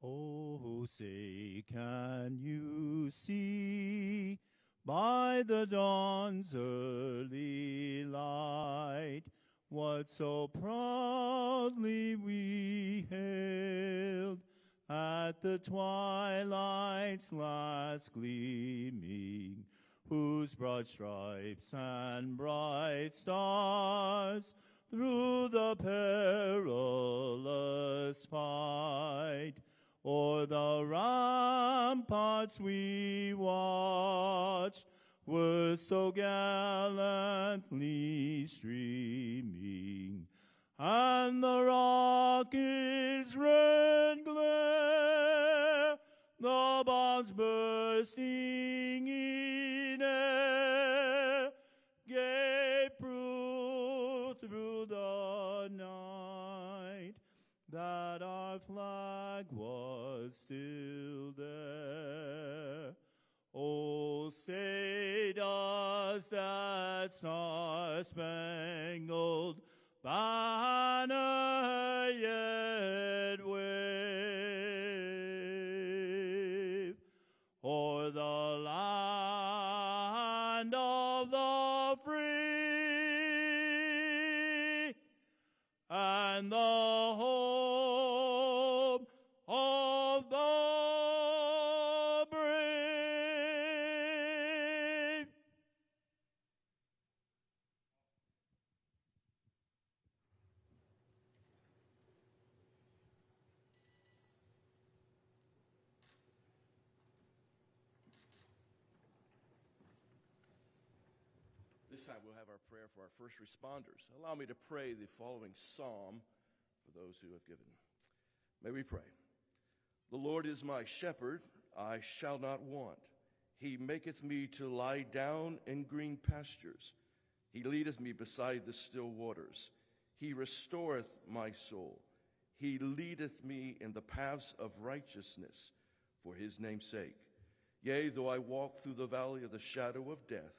Oh, say, can you see by the dawn's early light what so proudly we hailed at the twilight's last gleaming, whose broad stripes and bright stars through the perilous fight o'er the ramparts we watched were so gallantly streaming, and the rocket's red glare, the bombs bursting in air, gave proof through the night that our flag was still there. Oh, say does that star-spangled banner yet wave o'er the land of the free and the home of the brave? This time we'll have our prayer for our first responders. Allow me to pray the following psalm for those who have given. May we pray. The Lord is my shepherd, I shall not want. He maketh me to lie down in green pastures. He leadeth me beside the still waters. He restoreth my soul. He leadeth me in the paths of righteousness for his name's sake. Yea, though I walk through the valley of the shadow of death,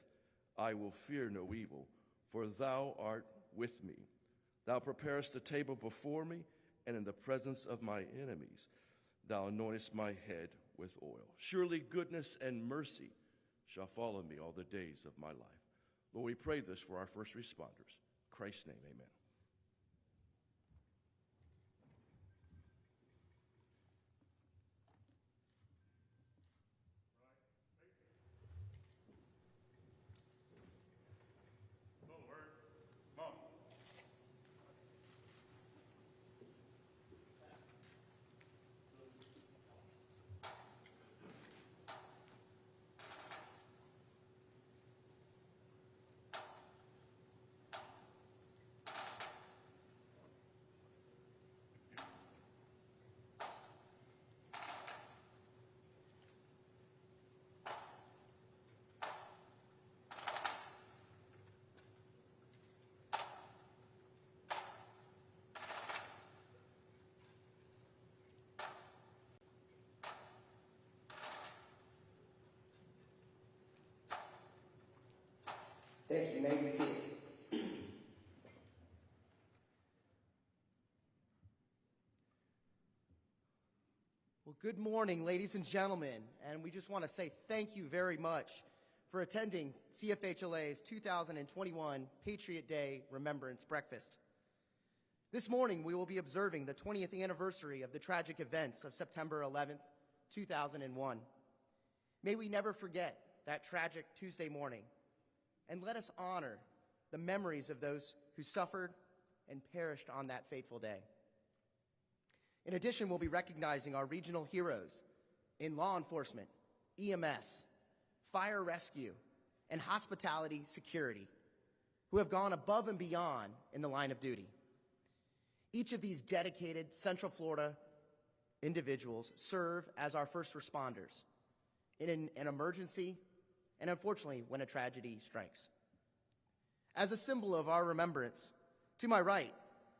I will fear no evil, for thou art with me. Thou preparest a table before me, and in the presence of my enemies, thou anointest my head with oil. Surely goodness and mercy shall follow me all the days of my life. Lord, we pray this for our first responders. In Christ's name, amen. Thank you. May you be seated. Well, good morning, ladies and gentlemen, and we just want to say thank you very much for attending CFHLA's 2021 Patriot Day Remembrance Breakfast. This morning, we will be observing the 20th anniversary of the tragic events of September 11th, 2001. May we never forget that tragic Tuesday morning, and let us honor the memories of those who suffered and perished on that fateful day. In addition, we'll be recognizing our regional heroes in law enforcement, EMS, fire rescue, and hospitality security, who have gone above and beyond in the line of duty. Each of these dedicated Central Florida individuals serve as our first responders in an emergency and, unfortunately, when a tragedy strikes. As a symbol of our remembrance, to my right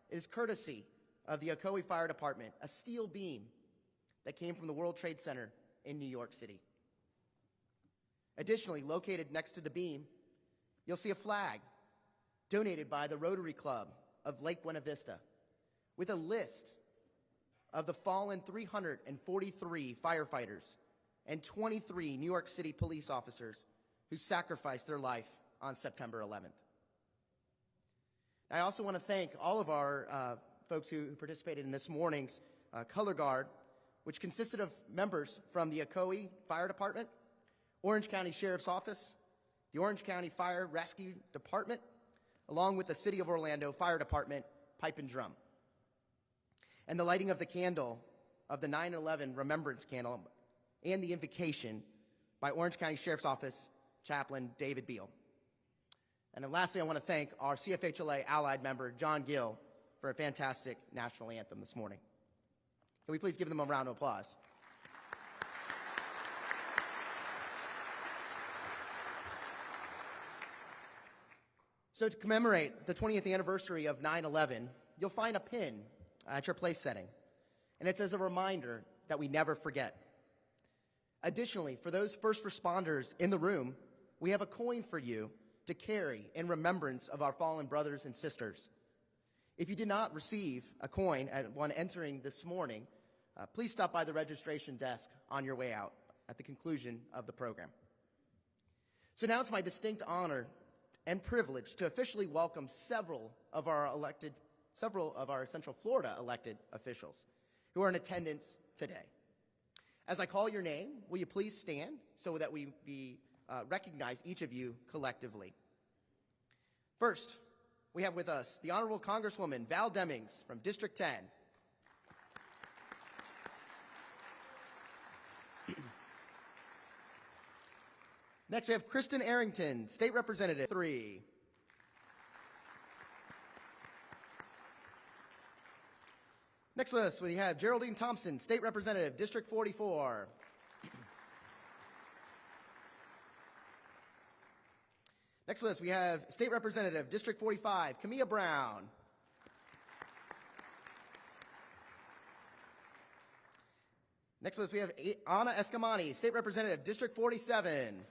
is courtesy of the Ocoee Fire Department, a steel beam that came from the World Trade Center in New York City. Additionally, located next to the beam, you'll see a flag donated by the Rotary Club of Lake Buena Vista with a list of the fallen 343 firefighters and 23 New York City police officers who sacrificed their life on September 11th. I also want to thank all of our folks who participated in this morning's color guard, which consisted of members from the Ocoee Fire Department, Orange County Sheriff's Office, the Orange County Fire Rescue Department, along with the City of Orlando Fire Department pipe and drum. And the lighting of the candle of the 9/11 Remembrance Candle and the invocation by Orange County Sheriff's Office Chaplain David Beal. And then lastly, I want to thank our CFHLA Allied member, John Gill, for a fantastic national anthem this morning. Can we please give them a round of applause? So to commemorate the 20th anniversary of 9/11, you'll find a pin at your place setting, and it's as a reminder that we never forget. Additionally, for those first responders in the room, we have a coin for you to carry in remembrance of our fallen brothers and sisters. If you did not receive a coin at one entering this morning, please stop by the registration desk on your way out at the conclusion of the program. So now it's my distinct honor and privilege to officially welcome several of our Central Florida elected officials who are in attendance today. As I call your name, will you please stand so that we recognize each of you collectively. First, we have with us the Honorable Congresswoman Val Demings from District 10. Next, we have Kristen Arrington, State Representative 3. Next with us, we have Geraldine Thompson, State Representative, District 44. Next with us, we have State Representative, District 45, Camilla Brown. Next with us, we have Ana Escamani, State Representative, District 47.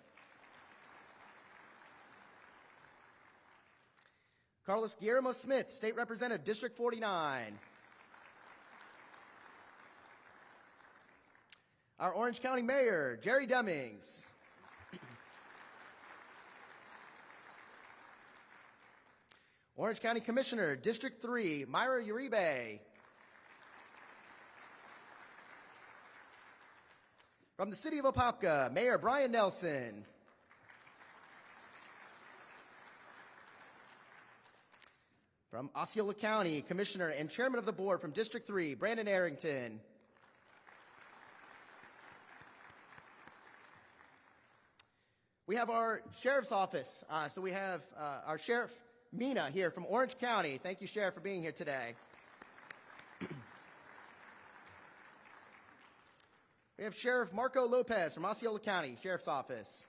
Carlos Guillermo Smith, State Representative, District 49. Our Orange County Mayor, Jerry Demings. Orange County Commissioner, District 3, Myra Uribe. From the City of Apopka, Mayor Brian Nelson. From Osceola County, Commissioner and Chairman of the Board from District 3, Brandon Arrington. We have our Sheriff's Office. So we have our Sheriff, Mina, here from Orange County. Thank you, Sheriff, for being here today. We have Sheriff Marco Lopez from Osceola County, Sheriff's Office.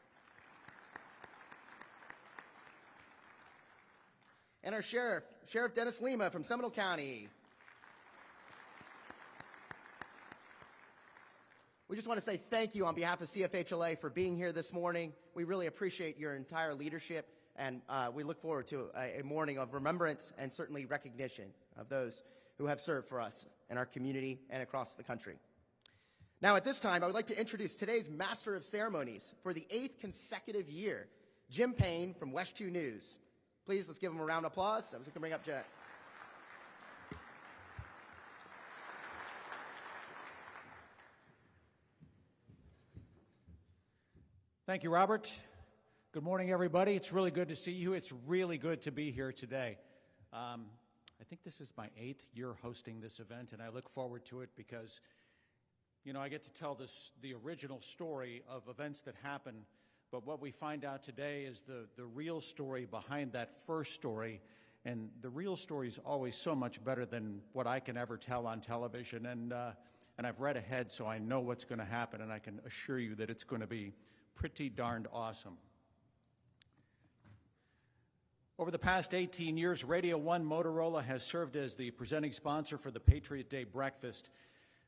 And our Sheriff Dennis Lima from Seminole County. We just want to say thank you on behalf of CFHLA for being here this morning. We really appreciate your entire leadership, and we look forward to a morning of remembrance and certainly recognition of those who have served for us in our community and across the country. Now, at this time, I would like to introduce today's Master of Ceremonies for the 8th consecutive year, Jim Payne from West 2 News. Please, let's give him a round of applause. We can bring up Jet. Thank you, Robert. Good morning, everybody. It's really good to see you. It's really good to be here today. I think this is my 8th year hosting this event, and I look forward to it because, you know, I get to tell the original story of events that happen, but what we find out today is the real story behind that first story, and the real story is always so much better than what I can ever tell on television, and I've read ahead, so I know what's going to happen, and I can assure you that it's going to be pretty darned awesome. Over the past 18 years, Radio 1 Motorola has served as the presenting sponsor for the Patriot Day breakfast.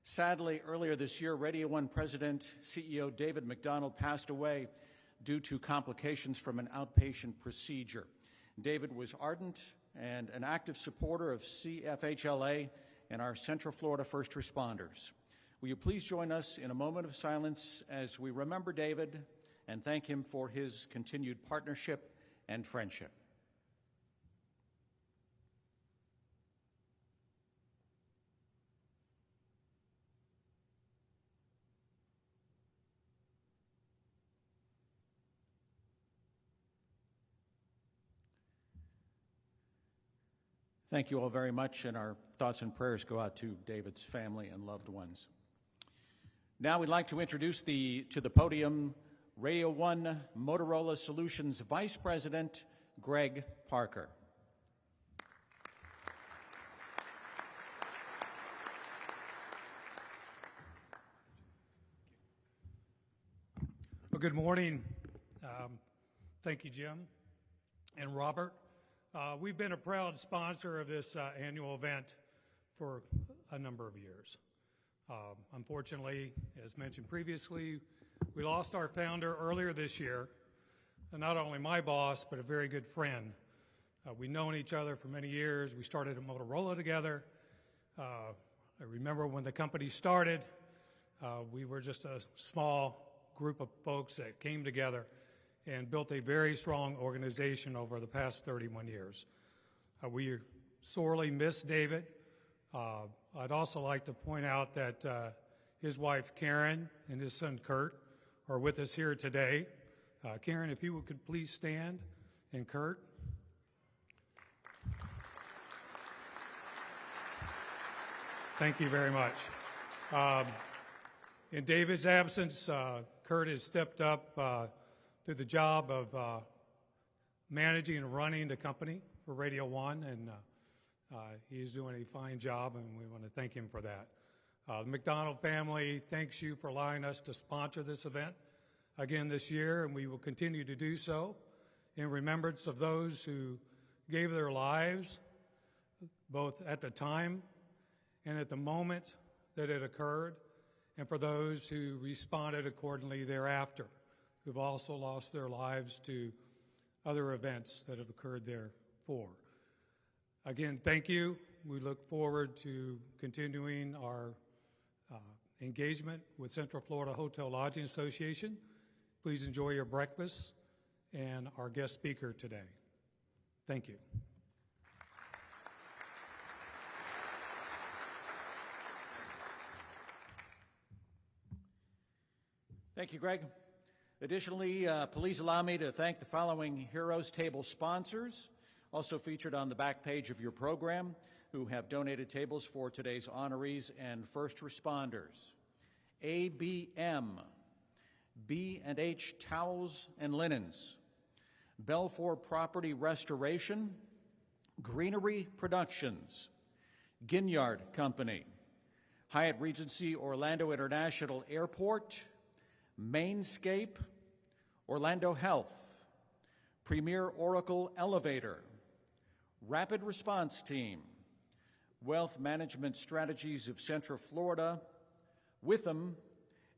Sadly, earlier this year, Radio 1 President, CEO David McDonald passed away due to complications from an outpatient procedure. David was ardent and an active supporter of CFHLA and our Central Florida first responders. Will you please join us in a moment of silence as we remember David and thank him for his continued partnership and friendship. Thank you all very much, and our thoughts and prayers go out to David's family and loved ones. Now we'd like to introduce to the podium Radio 1 Motorola Solutions Vice President Greg Parker. Well, good morning. Thank you, Jim and Robert. We've been a proud sponsor of this annual event for a number of years. Unfortunately, as mentioned previously, we lost our founder earlier this year, and not only my boss, but a very good friend. We've known each other for many years. We started at Motorola together. I remember when the company started, we were just a small group of folks that came together and built a very strong organization over the past 31 years. We sorely miss David. I'd also like to point out that his wife Karen and his son Kurt are with us here today. Karen, if you could please stand, and Kurt. Thank you very much. In David's absence, Kurt has stepped up to the job of managing and running the company for Radio 1, and he's doing a fine job, and we want to thank him for that. The McDonald family thanks you for allowing us to sponsor this event again this year, and we will continue to do so in remembrance of those who gave their lives both at the time and at the moment that it occurred, and for those who responded accordingly thereafter, who've also lost their lives to other events that have occurred therefor. Again, thank you. We look forward to continuing our engagement with Central Florida Hotel Lodging Association. Please enjoy your breakfast and our guest speaker today. Thank you. Thank you, Greg. Additionally, please allow me to thank the following Heroes Table sponsors, also featured on the back page of your program, who have donated tables for today's honorees and first responders. ABM, B&H Towels and Linens, Belfour Property Restoration, Greenery Productions, Ginyard Company, Hyatt Regency Orlando International Airport, Mainscape, Orlando Health, Premier Oracle Elevator, Rapid Response Team, Wealth Management Strategies of Central Florida, Witham,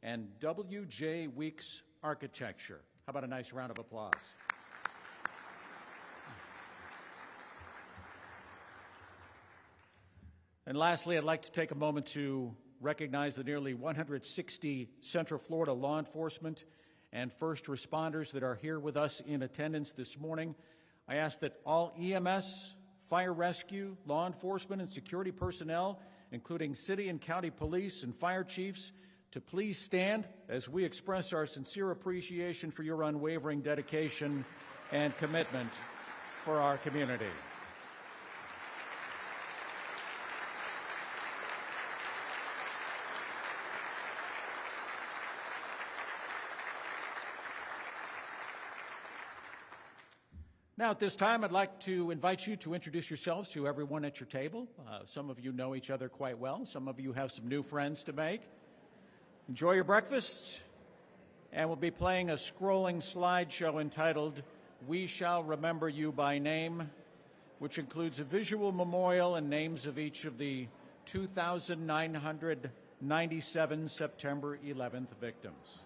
and W.J. Weeks Architecture. How about a nice round of applause? And lastly, I'd like to take a moment to recognize the nearly 160 Central Florida law enforcement and first responders that are here with us in attendance this morning. I ask that all EMS, fire rescue, law enforcement, and security personnel, including city and county police and fire chiefs, to please stand as we express our sincere appreciation for your unwavering dedication and commitment for our community. Now, at this time, I'd like to invite you to introduce yourselves to everyone at your table. Some of you know each other quite well. Some of you have some new friends to make. Enjoy your breakfast, and we'll be playing a scrolling slideshow entitled We Shall Remember You by Name, which includes a visual memorial and names of each of the 2,997 September 11th victims.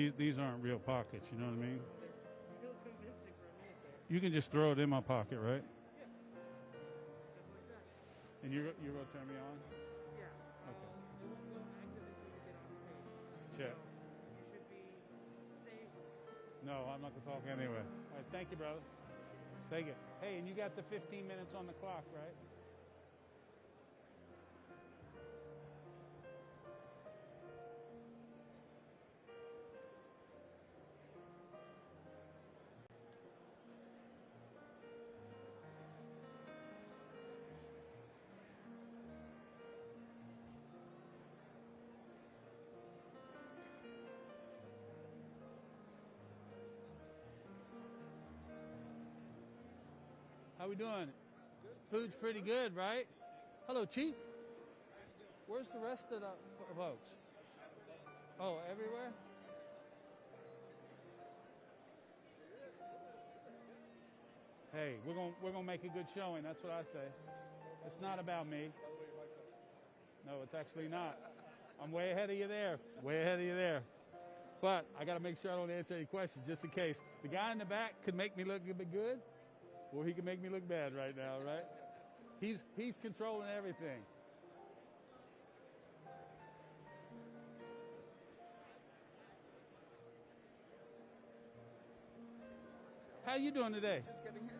these aren't real pockets. You know what I mean? You can just throw it in my pocket, right? And you're gonna turn me on? Yeah. Okay. It won't go active until you get on stage. Check. So you should be safe. No, I'm not gonna talk anyway. All right, thank you, brother. Take it. Hey, and you got the 15 minutes on the clock, right? How we doing? Food's pretty good, right? Hello, Chief. Where's the rest of the folks? Oh, everywhere? Hey, we're gonna make a good showing. That's what I say. It's not about me. No, it's actually not. I'm way ahead of you there. Way ahead of you there. But I got to make sure I don't answer any questions just in case. The guy in the back could make me look good. Well, he can make me look bad right now, right? He's controlling everything. How you doing today? Just getting here.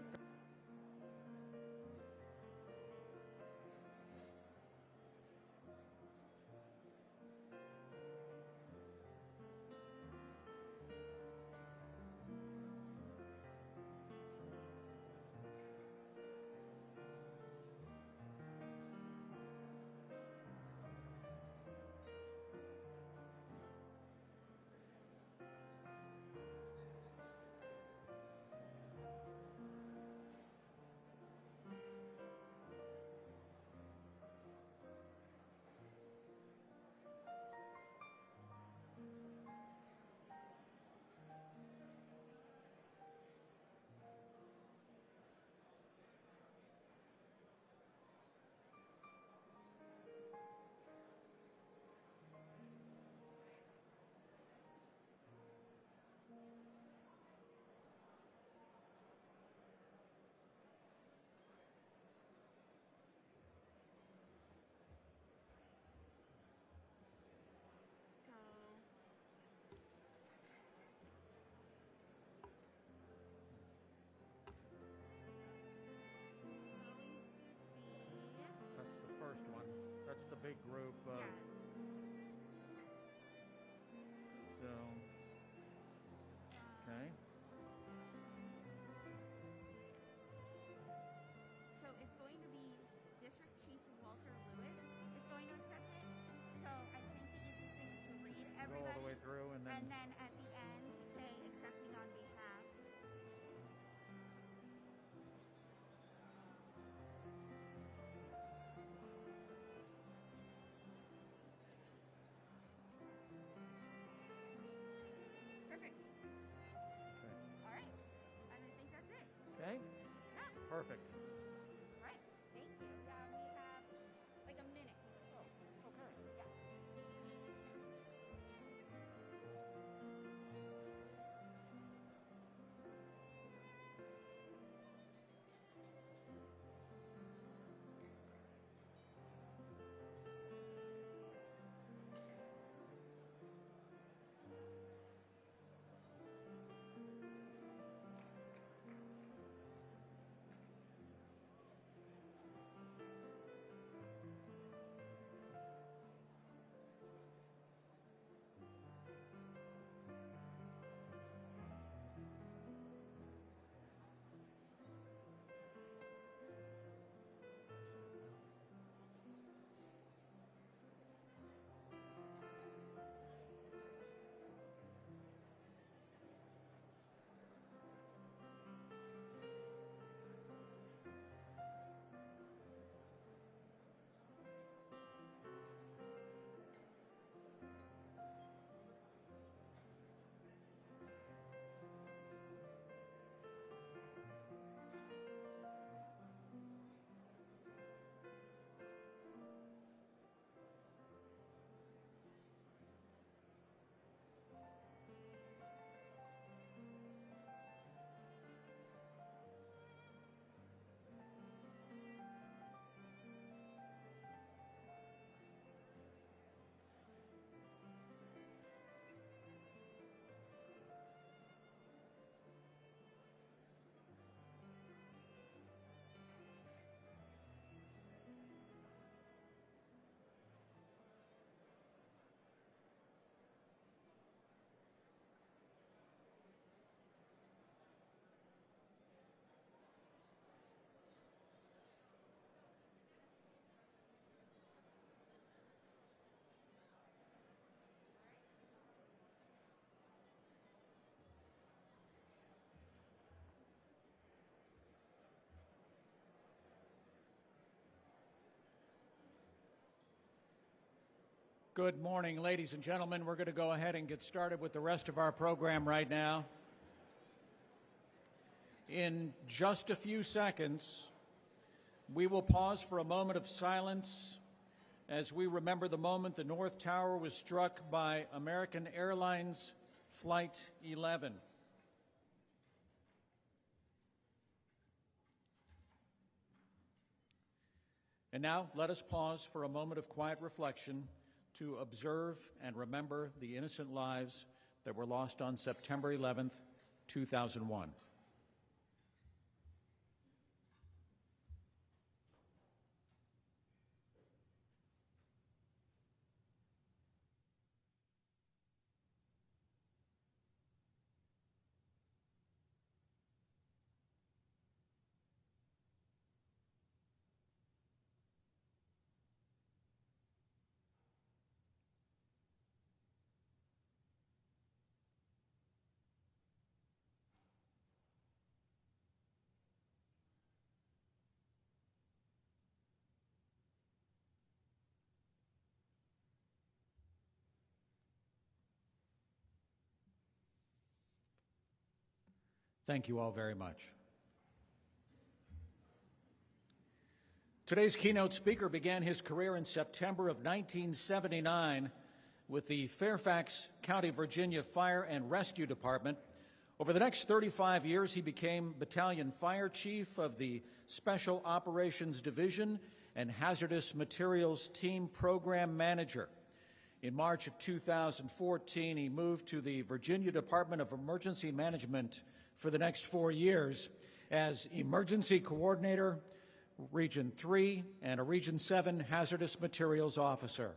That's the first one. That's the big group. Yes. So, okay. So it's going to be District Chief Walter Lewis is going to accept it. So I think the easiest thing is to read Go everybody. all the way through and then at the end say accepting on behalf. Perfect. okay. All right. And I think that's it. Okay. Yeah. Perfect. All right. Thank you. We have like a minute. Okay. Yeah. Good morning, ladies and gentlemen. We're going to go ahead and get started with the rest of our program right now. In just a few seconds, we will pause for a moment of silence as we remember the moment the North Tower was struck by American Airlines Flight 11. And now, let us pause for a moment of quiet reflection to observe and remember the innocent lives that were lost on September 11th, 2001. Thank you all very much. Today's keynote speaker began his career in September of 1979 with the Fairfax County, Virginia Fire and Rescue Department. Over the next 35 years, he became Battalion Fire Chief of the Special Operations Division and Hazardous Materials Team Program Manager. In March of 2014, he moved to the Virginia Department of Emergency Management for the next 4 years as Emergency Coordinator, Region 3, and a Region 7 Hazardous Materials Officer.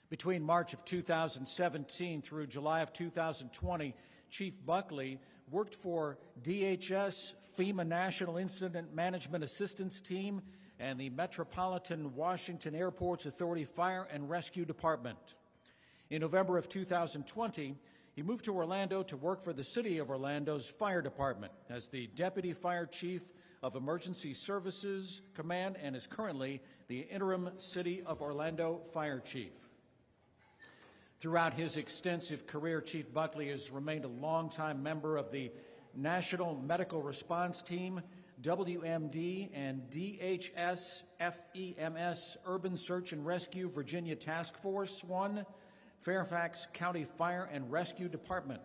Between March of 2017 through July of 2020, Chief Buckley worked for DHS, FEMA National Incident Management Assistance Team, and the Metropolitan Washington Airports Authority Fire and Rescue Department. In November of 2020, he moved to Orlando to work for the City of Orlando's Fire Department as the Deputy Fire Chief of Emergency Services Command and is currently the interim City of Orlando Fire Chief. Throughout his extensive career, Chief Buckley has remained a longtime member of the National Medical Response Team, WMD, and DHS FEMS Urban Search and Rescue Virginia Task Force 1, Fairfax County Fire and Rescue Department.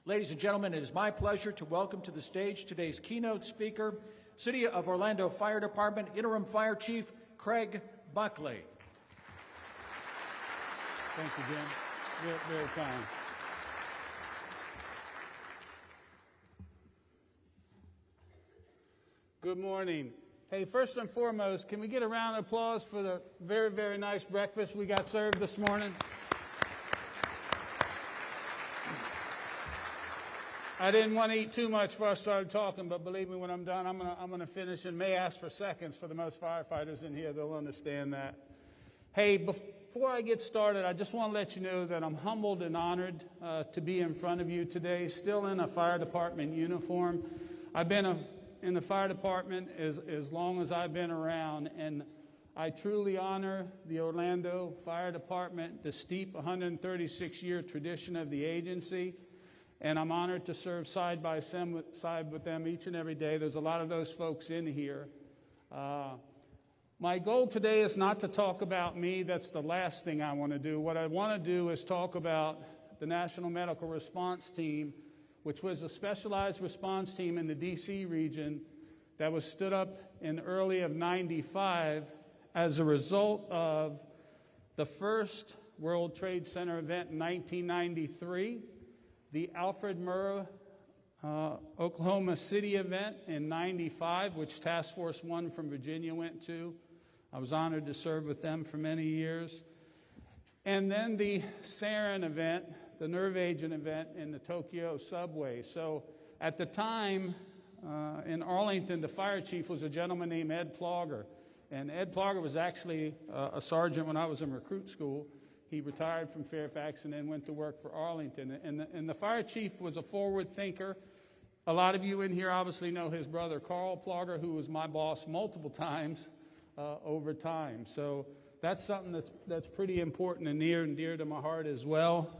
Ladies and gentlemen, it is my pleasure to welcome to the stage today's keynote speaker, City of Orlando Fire Department Interim Fire Chief Craig Buckley. Thank you, Jim. Very, very kind. Good morning. Hey, first and foremost, can we get a round of applause for the very, very nice breakfast we got served this morning? I didn't want to eat too much before I started talking, but believe me, when I'm done, I'm gonna finish and may ask for seconds for the most firefighters in here. They'll understand that. Hey, before I get started, I just want to let you know that I'm humbled and honored to be in front of you today, still in a fire department uniform. I've been in the fire department as long as I've been around, and I truly honor the Orlando Fire Department, the steep 136-year tradition of the agency. And I'm honored to serve side by side with them each and every day. There's a lot of those folks in here. My goal today is not to talk about me. That's the last thing I want to do. What I want to do is talk about the National Medical Response Team, which was a specialized response team in the D.C. region that was stood up in early of 95 as a result of the first World Trade Center event in 1993, the Alfred Murrah, Oklahoma City event in 95, which Task Force 1 from Virginia went to. I was honored to serve with them for many years. And then the sarin event, the nerve agent event in the Tokyo subway. So at the time in Arlington, the fire chief was a gentleman named Ed Plogger. And Ed Plogger was actually a sergeant when I was in recruit school. He retired from Fairfax and then went to work for Arlington. And the fire chief was a forward thinker. A lot of you in here obviously know his brother, Carl Plogger, who was my boss multiple times over time. So that's something that's pretty important and near and dear to my heart as well.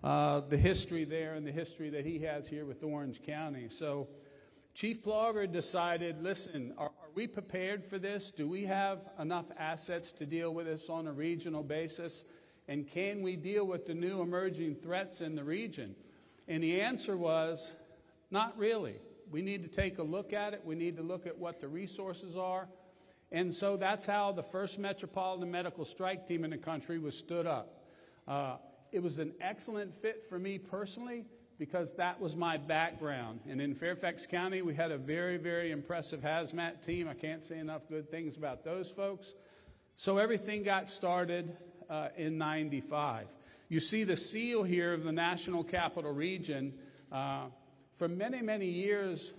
The history there and the history that he has here with Orange County. So Chief Plauger decided, listen, are we prepared for this? Do we have enough assets to deal with this on a regional basis? And can we deal with the new emerging threats in the region? And the answer was, not really. We need to take a look at it. We need to look at what the resources are. And so that's how the first Metropolitan Medical Strike Team in the country was stood up. It was an excellent fit for me personally because that was my background. And in Fairfax County, we had a very, very impressive hazmat team. I can't say enough good things about those folks. So everything got started in '95. You see the seal here of the National Capital Region. For many, many years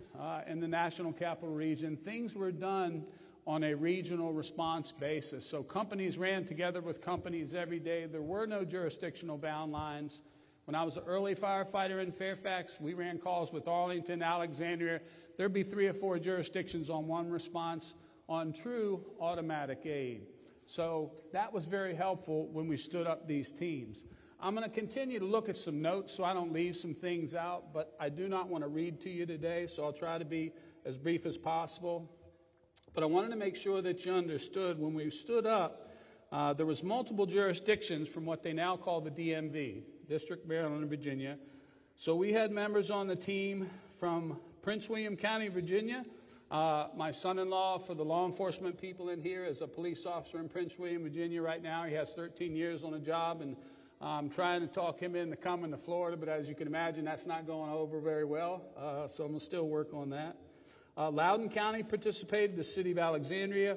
in the National Capital Region, things were done on a regional response basis. So companies ran together with companies every day. There were no jurisdictional bound lines. When I was an early firefighter in Fairfax, we ran calls with Arlington, Alexandria. There'd be 3 or 4 jurisdictions on one response on true automatic aid. So that was very helpful when we stood up these teams. I'm going to continue to look at some notes so I don't leave some things out, but I do not want to read to you today, so I'll try to be as brief as possible. But I wanted to make sure that you understood when we stood up, there was multiple jurisdictions from what they now call the DMV, District, Maryland, and Virginia. So we had members on the team from Prince William County, Virginia. My son-in-law, for the law enforcement people in here, is a police officer in Prince William, Virginia right now. He has 13 years on the job, and I'm trying to talk him into coming to Florida, but as you can imagine, that's not going over very well, so I'm going to still work on that. Loudoun County participated, the City of Alexandria,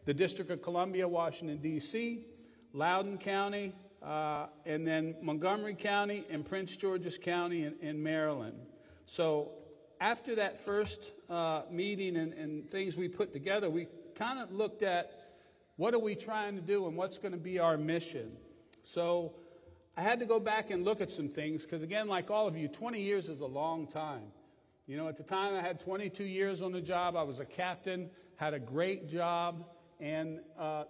the District of Columbia, Washington, D.C., Loudoun County, and then Montgomery County and Prince George's County in Maryland. So after that first meeting and things we put together, we kind of looked at what are we trying to do and what's going to be our mission. So I had to go back and look at some things because, again, like all of you, 20 years is a long time. You know, at the time I had 22 years on the job. I was a captain, had a great job, and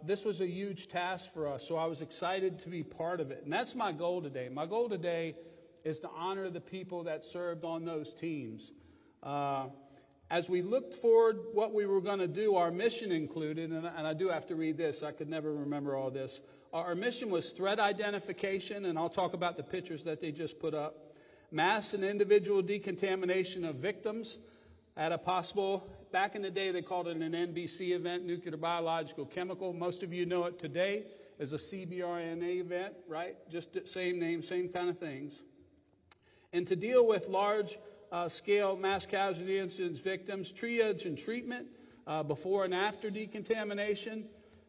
this was a huge task for us. So I was excited to be part of it. And that's my goal today. My goal today is to honor the people that served on those teams. As we looked forward what we were going to do, our mission included, and I do have to read this. I could never remember all this. Our mission was threat identification, and I'll talk about the pictures that they just put up. Mass and individual decontamination of victims at a possible, back in the day they called it an NBC event, nuclear, biological, chemical. Most of you know it today as a CBRNA event, right? Just same name, same kind of things. And to deal with large scale mass casualty incidents victims, triage and treatment before and after decontamination,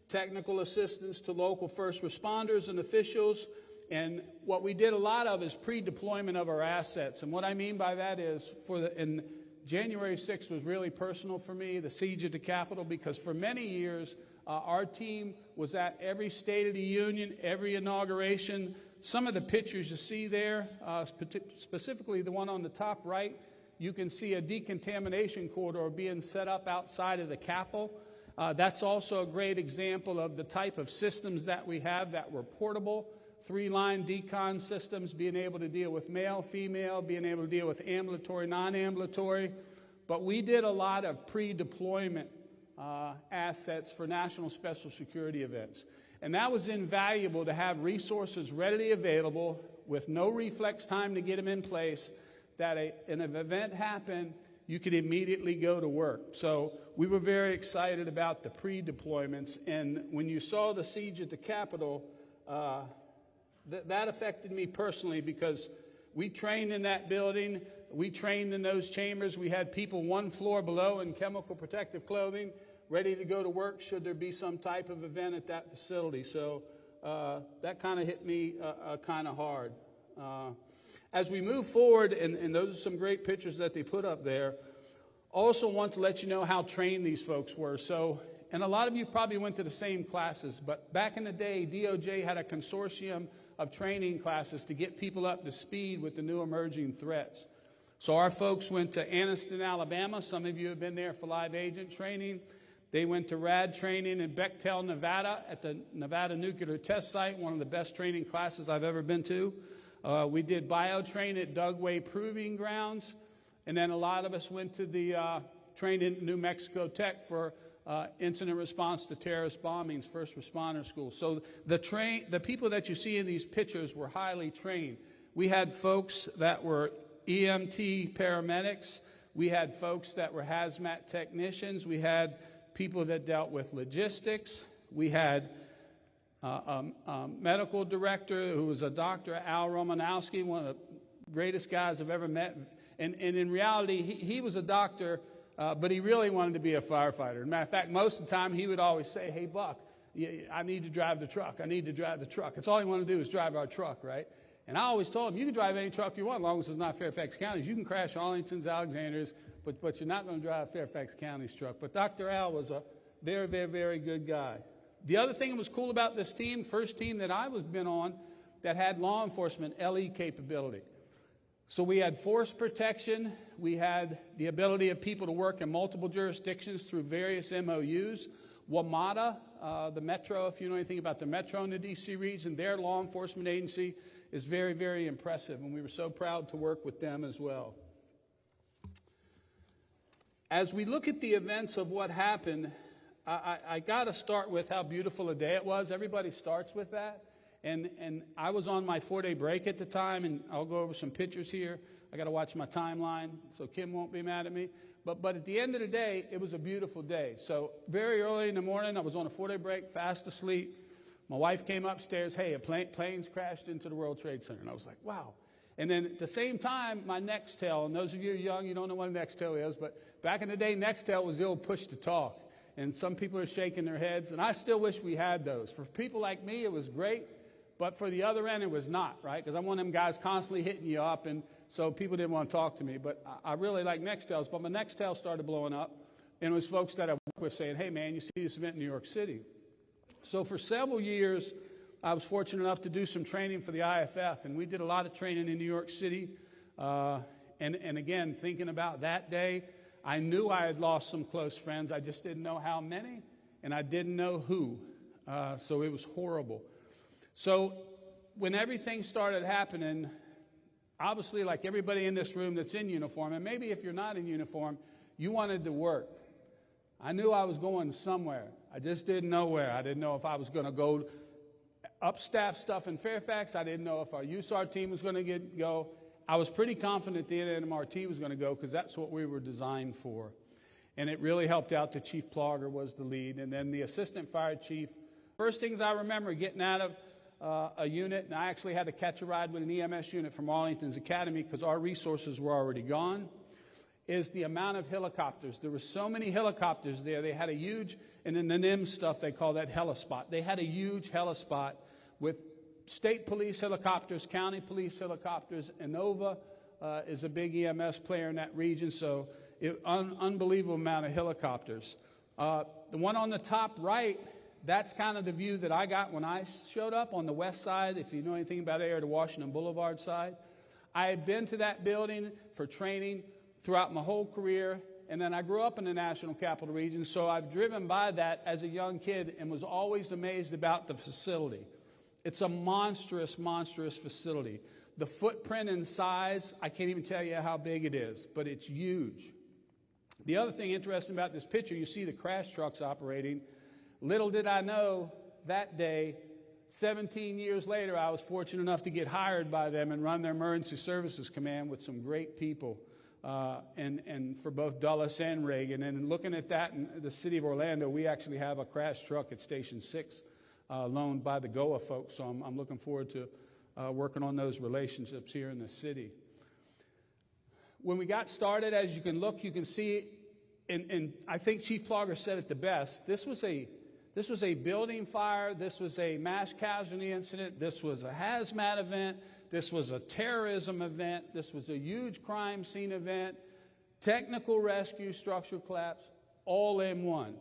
technical assistance to local first responders and officials. And what we did a lot of is pre-deployment of our assets. And what I mean by that is, and January 6th was really personal for me, the siege of the Capitol, because for many years, our team was at every State of the Union, every inauguration. Some of the pictures you see there, specifically the one on the top right, you can see a decontamination corridor being set up outside of the Capitol. That's also a great example of the type of systems that we have that were portable. 3-line decon systems, being able to deal with male, female, being able to deal with ambulatory, non-ambulatory. But we did a lot of pre-deployment assets for national special security events. And that was invaluable to have resources readily available with no reflex time to get them in place, that in an event happened, you could immediately go to work. So we were very excited about the pre-deployments. And when you saw the siege at the Capitol, that affected me personally because we trained in that building. We trained in those chambers. We had people 1 floor below in chemical protective clothing ready to go to work should there be some type of event at that facility. So that kind of hit me kind of hard. As we move forward, and those are some great pictures that they put up there, also want to let you know how trained these folks were. So, and a lot of you probably went to the same classes, but back in the day, DOJ had a consortium of training classes to get people up to speed with the new emerging threats. So our folks went to Anniston, Alabama. Some of you have been there for live agent training. They went to RAD training in Bechtel, Nevada, at the Nevada Nuclear Test Site, one of the best training classes I've ever been to. We did bio-train at Dugway Proving Grounds, and then a lot of us went to the train in New Mexico Tech for incident response to terrorist bombings, first responder school. So the people that you see in these pictures were highly trained. We had folks that were EMT paramedics. We had folks that were hazmat technicians. We had people that dealt with logistics. We had a medical director who was a doctor, Al Romanowski, one of the greatest guys I've ever met. And in reality, he was a doctor, but he really wanted to be a firefighter. As a matter of fact, most of the time he would always say, "Hey, Buck, I need to drive the truck. I need to drive the truck." That's all he wanted to do is drive our truck, right? And I always told him, you can drive any truck you want as long as it's not Fairfax County's. You can crash Arlington's, Alexander's, but you're not going to drive Fairfax County's truck. But Dr. Al was a very, very, very good guy. The other thing that was cool about this team, first team that I was been on, that had law enforcement LE capability. So we had force protection. We had the ability of people to work in multiple jurisdictions through various MOUs. WMATA, the Metro, if you know anything about the Metro in the D.C. region, their law enforcement agency is very, very impressive, and we were so proud to work with them as well. As we look at the events of what happened, I got to start with how beautiful a day it was. Everybody starts with that. And I was on my 4-day break at the time, and I'll go over some pictures here. I got to watch my timeline, so Kim won't be mad at me. But at the end of the day, it was a beautiful day. So very early in the morning, I was on a 4-day break, fast asleep. My wife came upstairs, "Hey, planes crashed into the World Trade Center." And I was like, wow. And then at the same time, my Nextel, and those of you who are young, you don't know what a Nextel is, but back in the day, Nextel was the old push-to-talk. And some people are shaking their heads, and I still wish we had those. For people like me, it was great, but for the other end, it was not, right? Because I'm one of them guys constantly hitting you up, and so people didn't want to talk to me. But I really like Nextels, but my Nextel started blowing up, and it was folks that I work with saying, "Hey, man, you see this event in New York City?" So for several years, I was fortunate enough to do some training for the IFF, and we did a lot of training in New York City. And again, thinking about that day, I knew I had lost some close friends. I just didn't know how many, and I didn't know who. So it was horrible. So when everything started happening, obviously like everybody in this room that's in uniform, and maybe if you're not in uniform, you wanted to work. I knew I was going somewhere. I just didn't know where. I didn't know if I was going to go upstaff stuff in Fairfax. I didn't know if our USAR team was going to go. I was pretty confident the NMRT was going to go because that's what we were designed for. And it really helped out that Chief Plogger was the lead. And then the assistant fire chief. First things I remember getting out of a unit, and I actually had to catch a ride with an EMS unit from Arlington's Academy because our resources were already gone, is the amount of helicopters. There were so many helicopters there. They had a huge, and in the NIMS stuff, they call that helispot. They had a huge helispot with state police helicopters, county police helicopters. Inova is a big EMS player in that region, so unbelievable amount of helicopters. The one on the top right, that's kind of the view that I got when I showed up on the west side, if you know anything about it, or the Washington Boulevard side. I had been to that building for training throughout my whole career, and then I grew up in the National Capital Region, so I've driven by that as a young kid and was always amazed about the facility. It's a monstrous, monstrous facility. The footprint and size, I can't even tell you how big it is, but it's huge. The other thing interesting about this picture, you see the crash trucks operating. Little did I know that day, 17 years later, I was fortunate enough to get hired by them and run their emergency services command with some great people. And for both Dulles and Reagan. And looking at that in the city of Orlando, we actually have a crash truck at Station 6 loaned by the GOA folks. So I'm looking forward to working on those relationships here in the city. When we got started, as you can look, you can see, and I think Chief Plogger said it the best, this was a building fire, this was a mass casualty incident, this was a hazmat event, this was a terrorism event, this was a huge crime scene event, technical rescue, structural collapse, all in one.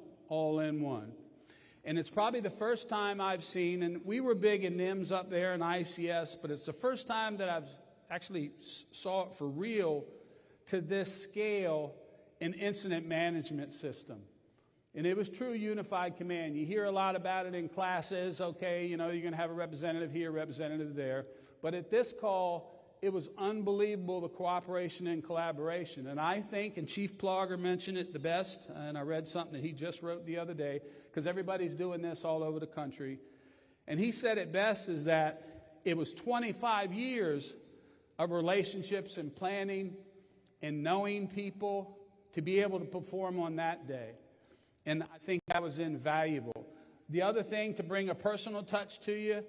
And it's probably the first time I've seen, and we were big in NIMS up there and ICS, but it's the first time that I've actually saw it for real to this scale, an incident management system. And it was true unified command. You hear a lot about it in classes. Okay, you know, you're going to have a representative here, representative there. But at this call, it was unbelievable, the cooperation and collaboration. And I think, and Chief Plogger mentioned it the best, and I read something that he just wrote the other day, because everybody's doing this all over the country. And he said it best is that it was 25 years of relationships and planning and knowing people to be able to perform on that day. And I think that was invaluable. The other thing, to bring a personal touch to you,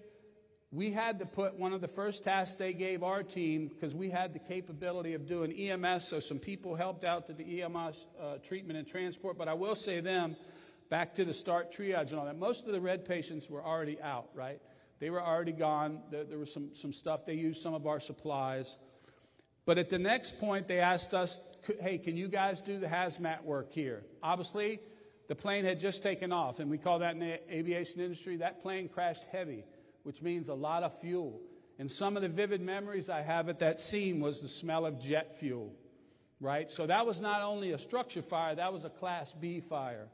we had to put one of the first tasks they gave our team, because we had the capability of doing EMS, so some people helped out to the EMS treatment and transport. But I will say back to the start triage and all that, most of the red patients were already out, right? They were already gone. There was some stuff. They used some of our supplies. But at the next point, they asked us, hey, can you guys do the hazmat work here? Obviously, the plane had just taken off, and we call that in the aviation industry, that plane crashed heavy, which means a lot of fuel. And some of the vivid memories I have at that scene was the smell of jet fuel, right? So that was not only a structure fire, that was a Class B fire.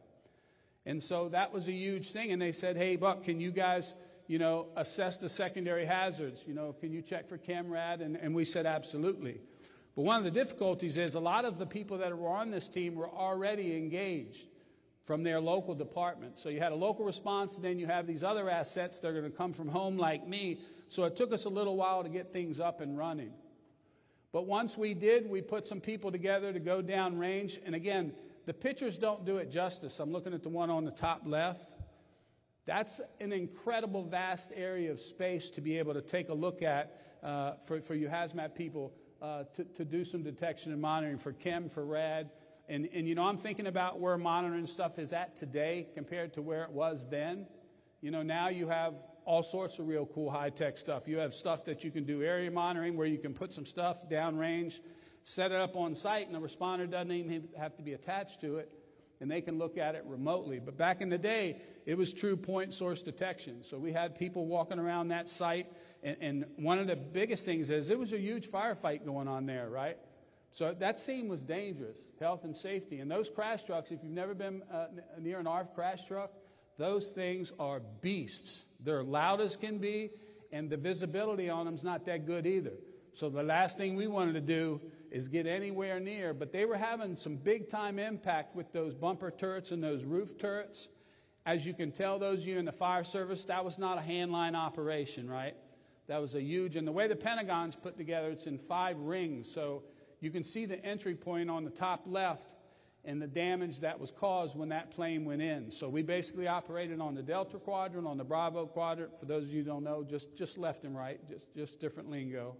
And so that was a huge thing. And they said, hey, Buck, can you guys, assess the secondary hazards? Can you check for ChemRad? And we said, absolutely. But one of the difficulties is a lot of the people that were on this team were already engaged from their local department. So you had a local response, and then you have these other assets that are going to come from home like me. So it took us a little while to get things up and running. But once we did, we put some people together to go down range. And again, the pictures don't do it justice. I'm looking at the one on the top left. That's an incredible vast area of space to be able to take a look at for you hazmat people to do some detection and monitoring for chem, for rad. And I'm thinking about where monitoring stuff is at today compared to where it was then. Now you have all sorts of real cool high-tech stuff. You have stuff that you can do area monitoring where you can put some stuff downrange, set it up on site, and the responder doesn't even have to be attached to it, and they can look at it remotely. But back in the day, it was true point source detection. So we had people walking around that site, and one of the biggest things is it was a huge firefight going on there, right? So that scene was dangerous, health and safety. And those crash trucks, if you've never been near an ARF crash truck, those things are beasts. They're loud as can be, and the visibility on them is not that good either. So the last thing we wanted to do is get anywhere near. But they were having some big-time impact with those bumper turrets and those roof turrets. As you can tell, those of you in the fire service, that was not a handline operation, right? That was a huge, and the way the Pentagon's put together, it's in 5 rings. So you can see the entry point on the top left and the damage that was caused when that plane went in. So we basically operated on the Delta quadrant, on the Bravo quadrant. For those of you who don't know, just left and right, just different lingo.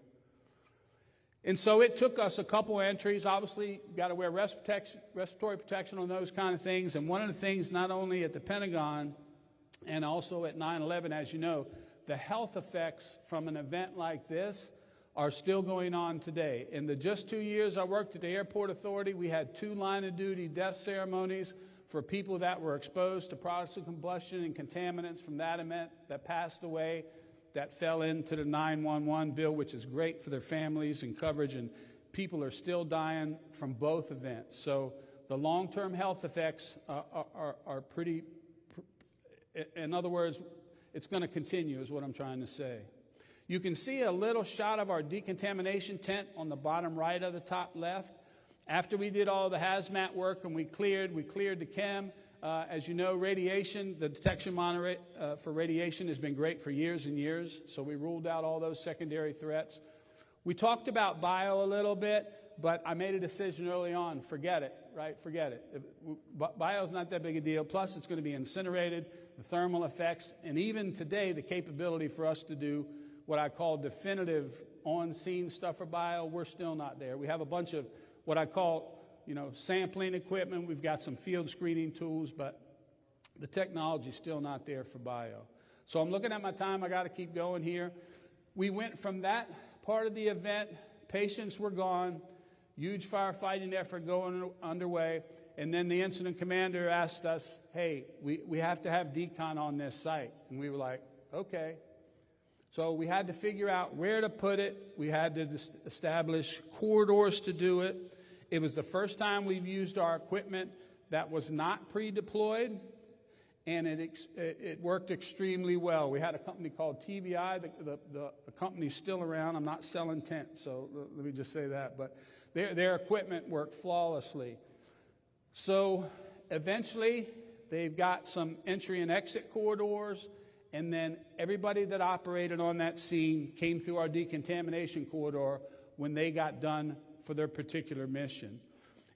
And so it took us a couple entries. Obviously, you've got to wear respiratory protection on those kind of things. And one of the things, not only at the Pentagon and also at 9/11, as you know, the health effects from an event like this are still going on today. In the just 2 years I worked at the Airport Authority, we had 2 line-of-duty death ceremonies for people that were exposed to products of combustion and contaminants from that event that passed away, that fell into the 911 bill, which is great for their families and coverage, and people are still dying from both events. So the long-term health effects are pretty, in other words, it's going to continue is what I'm trying to say. You can see a little shot of our decontamination tent on the bottom right of the top left. After we did all the hazmat work and we cleared the chem. As you know, radiation, the detection monitor for radiation has been great for years and years. So we ruled out all those secondary threats. We talked about bio a little bit, but I made a decision early on, forget it, right? Forget it. Bio is not that big a deal. Plus, it's going to be incinerated, the thermal effects, and even today, the capability for us to do what I call definitive on-scene stuff for bio, we're still not there. We have a bunch of what I call, sampling equipment. We've got some field screening tools, but the technology's still not there for bio. So I'm looking at my time. I got to keep going here. We went from that part of the event. Patients were gone. Huge firefighting effort going underway. And then the incident commander asked us, hey, we have to have decon on this site. And we were like, okay. So we had to figure out where to put it. We had to establish corridors to do it. It was the first time we've used our equipment that was not pre-deployed, and it worked extremely well. We had a company called TVI. The company's still around. I'm not selling tents, so let me just say that. But their equipment worked flawlessly. So eventually, they've got some entry and exit corridors, and then everybody that operated on that scene came through our decontamination corridor when they got done for their particular mission.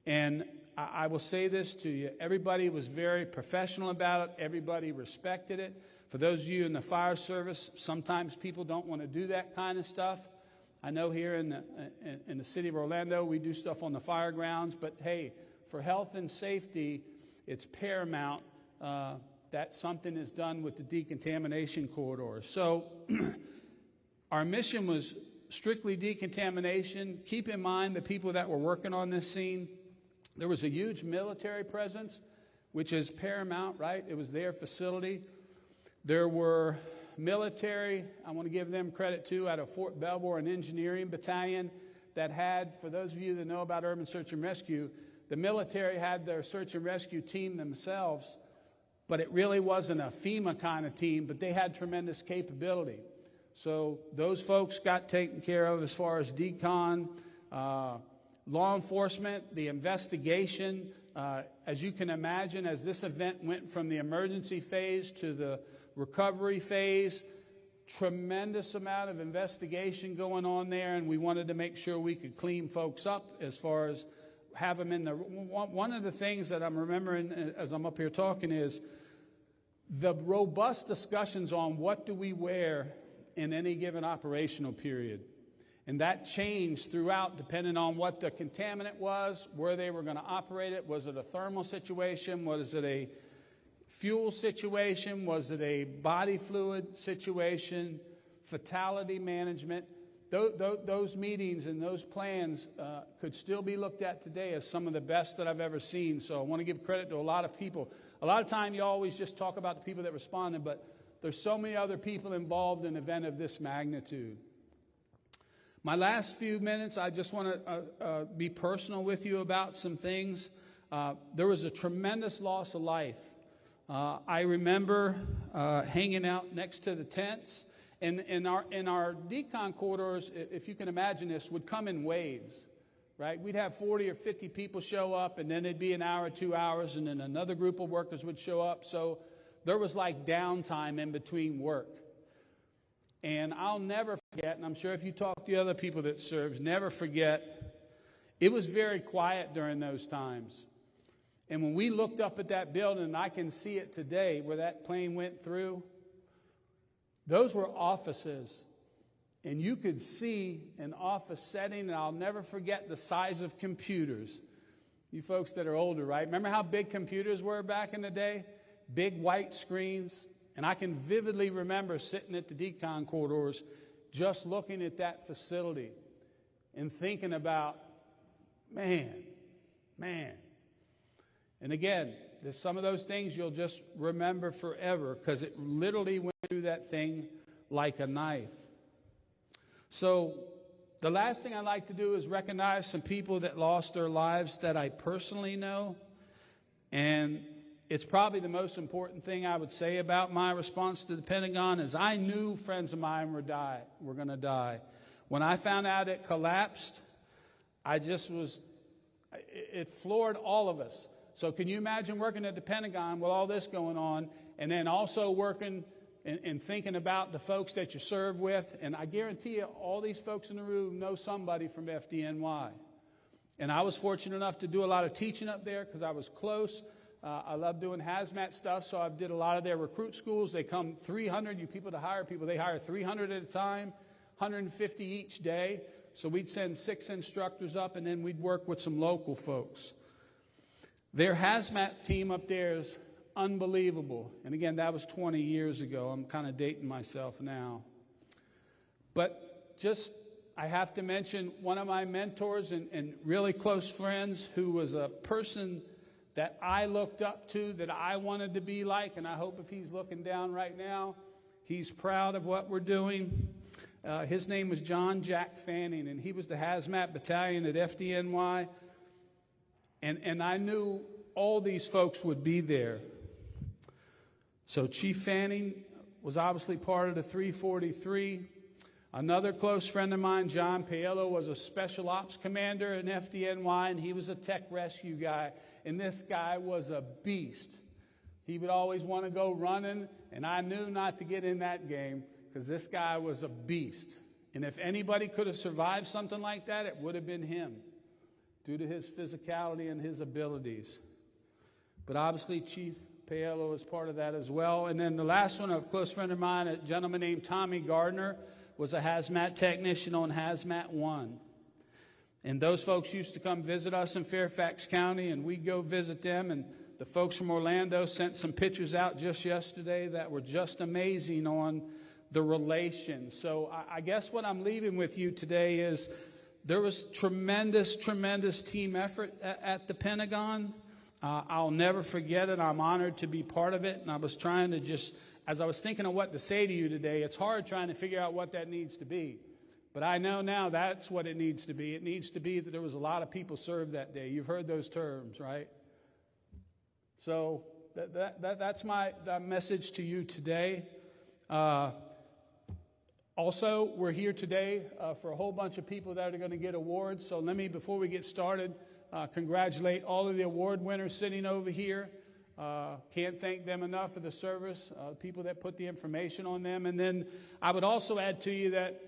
And I will say this to you. Everybody was very professional about it. Everybody respected it. For those of you in the fire service, sometimes people don't want to do that kind of stuff. I know here in the city of Orlando, we do stuff on the fire grounds. But, hey, for health and safety, it's paramount that something is done with the decontamination corridor. So our mission was strictly decontamination. Keep in mind the people that were working on this scene. There was a huge military presence, which is paramount, right? It was their facility. There were military, I want to give them credit too, out of Fort Belvoir, an engineering battalion that had, for those of you that know about urban search and rescue, the military had their search and rescue team themselves, but it really wasn't a FEMA kind of team, but they had tremendous capability. So those folks got taken care of as far as decon, law enforcement, the investigation. As you can imagine, as this event went from the emergency phase to the recovery phase, tremendous amount of investigation going on there, and we wanted to make sure we could clean folks up as far as have them in the... One of the things that I'm remembering as I'm up here talking is the robust discussions on what do we wear in any given operational period. And that changed throughout depending on what the contaminant was, where they were going to operate it. Was it a thermal situation? Was it a fuel situation? Was it a body fluid situation? Fatality management? Those meetings and those plans could still be looked at today as some of the best that I've ever seen. So I want to give credit to a lot of people. A lot of time you always just talk about the people that responded, but there's so many other people involved in an event of this magnitude. My last few minutes, I just want to be personal with you about some things. There was a tremendous loss of life. I remember hanging out next to the tents. And in our decon corridors, if you can imagine this, would come in waves, right? We'd have 40 or 50 people show up, and then it'd be an hour, 2 hours, and then another group of workers would show up. So there was like downtime in between work. And I'll never forget, and I'm sure if you talk to other people that serves, never forget, it was very quiet during those times. And when we looked up at that building, and I can see it today where that plane went through, those were offices. And you could see an office setting, and I'll never forget the size of computers. You folks that are older, right? Remember how big computers were back in the day? Big white screens. And I can vividly remember sitting at the decon corridors just looking at that facility and thinking about, man. And again, there's some of those things you'll just remember forever because it literally went through that thing like a knife. So the last thing I'd like to do is recognize some people that lost their lives that I personally know. And it's probably the most important thing I would say about my response to the Pentagon is I knew friends of mine were going to die. When I found out it collapsed, it floored all of us. So can you imagine working at the Pentagon with all this going on and then also working and thinking about the folks that you serve with? And I guarantee you all these folks in the room know somebody from FDNY. And I was fortunate enough to do a lot of teaching up there because I was close. I love doing hazmat stuff, so I did a lot of their recruit schools. They come 300, you people to hire people. They hire 300 at a time, 150 each day. So we'd send 6 instructors up, and then we'd work with some local folks. Their hazmat team up there is unbelievable. And again, that was 20 years ago. I'm kind of dating myself now. But I have to mention one of my mentors and really close friends who was a person that I looked up to, that I wanted to be like, and I hope if he's looking down right now, he's proud of what we're doing. His name was John Jack Fanning, and he was the hazmat battalion at FDNY. And I knew all these folks would be there. So Chief Fanning was obviously part of the 343. Another close friend of mine, John Payne, was a special ops commander in FDNY, and he was a tech rescue guy. And this guy was a beast. He would always want to go running, and I knew not to get in that game because this guy was a beast. And if anybody could have survived something like that, it would have been him due to his physicality and his abilities. But obviously, Chief Paolo was part of that as well. And then the last one, a close friend of mine, a gentleman named Tommy Gardner, was a hazmat technician on Hazmat 1. And those folks used to come visit us in Fairfax County, and we'd go visit them. And the folks from Orlando sent some pictures out just yesterday that were just amazing on the relation. So I guess what I'm leaving with you today is there was tremendous, tremendous team effort at the Pentagon. I'll never forget it. I'm honored to be part of it. And I was trying to just, as I was thinking of what to say to you today, it's hard trying to figure out what that needs to be. But I know now that's what it needs to be. It needs to be that there was a lot of people served that day. You've heard those terms, right? So that's my message to you today. Also, we're here today for a whole bunch of people that are going to get awards. So let me, before we get started, congratulate all of the award winners sitting over here. Can't thank them enough for the service, people that put the information on them. And then I would also add to you that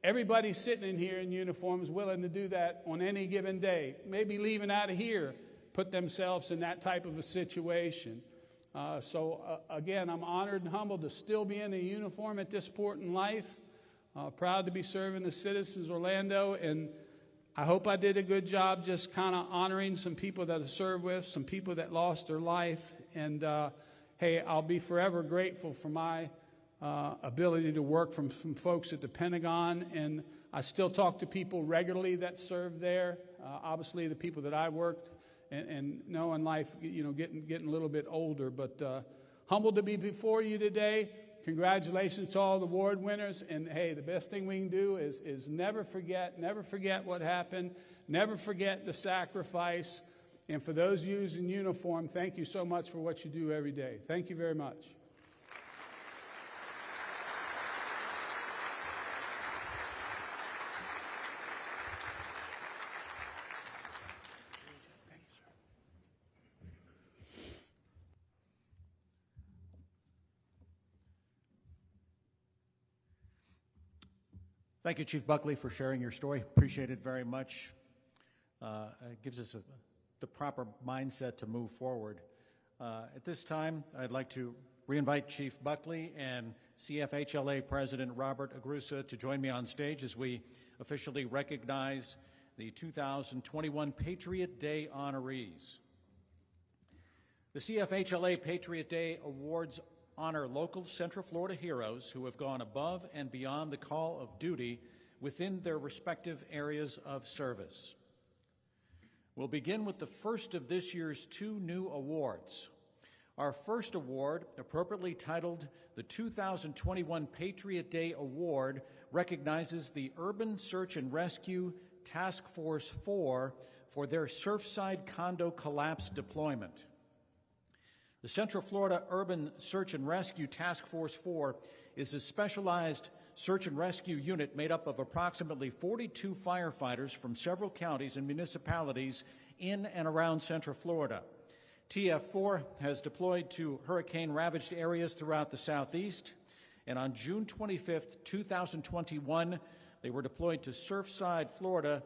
everybody sitting in here in uniform is willing to do that on any given day. Maybe leaving out of here, put themselves in that type of a situation. Again, I'm honored and humbled to still be in a uniform at this point in life. Proud to be serving the citizens of Orlando, and I hope I did a good job just kind of honoring some people that I served with, some people that lost their life. And, hey, I'll be forever grateful for my ability to work from some folks at the Pentagon. And I still talk to people regularly that served there. Obviously, the people that I worked and know in life, you know, getting a little bit older. But humbled to be before you today. Congratulations to all the award winners. And, hey, the best thing we can do is never forget what happened, never forget the sacrifice. And for those of you in uniform, thank you so much for what you do every day. Thank you very much. Thank you, Chief Buckley, for sharing your story. Appreciate it very much. It gives us the proper mindset to move forward. At this time, I'd like to reinvite Chief Buckley and CFHLA President Robert Agrusa to join me on stage as we officially recognize the 2021 Patriot Day honorees. The CFHLA Patriot Day Awards honor local Central Florida heroes who have gone above and beyond the call of duty within their respective areas of service. We'll begin with the first of this year's two new awards. Our first award, appropriately titled the 2021 Patriot Day Award, recognizes the Urban Search and Rescue Task Force 4 for their Surfside condo collapse deployment. The Central Florida Urban Search and Rescue Task Force 4 is a specialized search and rescue unit made up of approximately 42 firefighters from several counties and municipalities in and around Central Florida. TF4 has deployed to hurricane-ravaged areas throughout the Southeast, and on June 25th, 2021, they were deployed to Surfside, Florida,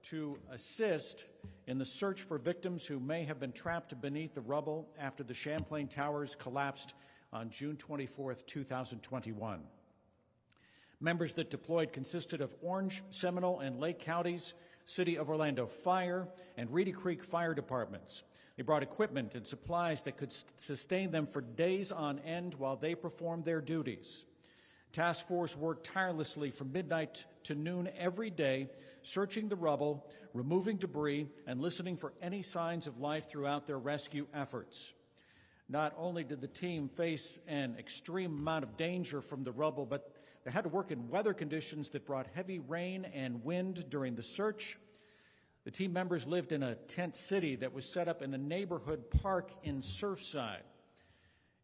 to assist in the search for victims who may have been trapped beneath the rubble after the Champlain Towers collapsed on June 24th, 2021. Members that deployed consisted of Orange, Seminole, and Lake Counties, City of Orlando Fire, and Reedy Creek Fire Departments. They brought equipment and supplies that could sustain them for days on end while they performed their duties. Task Force worked tirelessly from midnight to noon every day, searching the rubble, removing debris, and listening for any signs of life throughout their rescue efforts. Not only did the team face an extreme amount of danger from the rubble, but they had to work in weather conditions that brought heavy rain and wind during the search. The team members lived in a tent city that was set up in a neighborhood park in Surfside.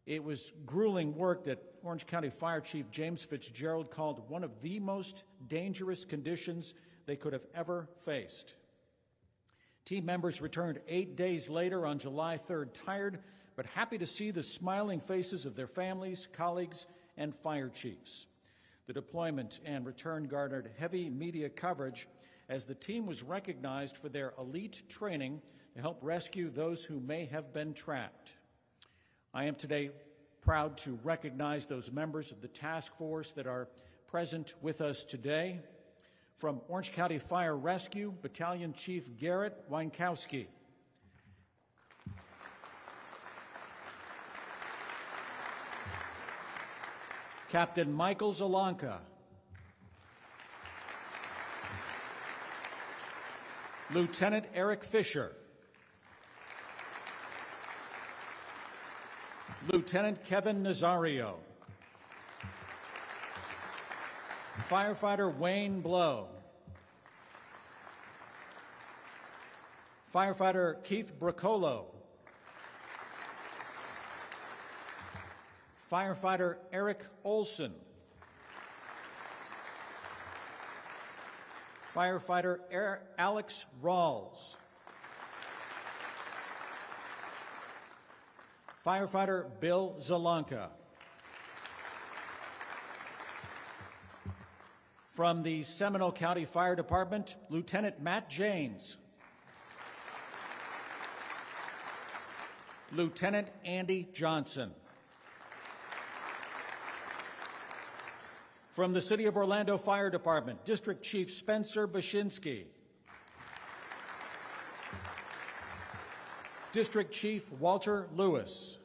It was grueling work that Orange County Fire Chief James Fitzgerald called one of the most dangerous conditions they could have ever faced. Team members returned 8 days later on July 3rd, tired but happy to see the smiling faces of their families, colleagues, and fire chiefs. The deployment and return garnered heavy media coverage as the team was recognized for their elite training to help rescue those who may have been trapped. I am today proud to recognize those members of the task force that are present with us today. From Orange County Fire Rescue, Battalion Chief Garrett Wienkowski. Captain Michael Zalanka. Lieutenant Eric Fisher. Lieutenant Kevin Nazario. Firefighter Wayne Blow. Firefighter Keith Bracolo. Firefighter Eric Olson. Firefighter Alex Rawls. Firefighter Bill Zalanka. From the Seminole County Fire Department, Lieutenant Matt Janes. Lieutenant Andy Johnson. From the City of Orlando Fire Department, District Chief Spencer Bashinsky. District Chief Walter Lewis.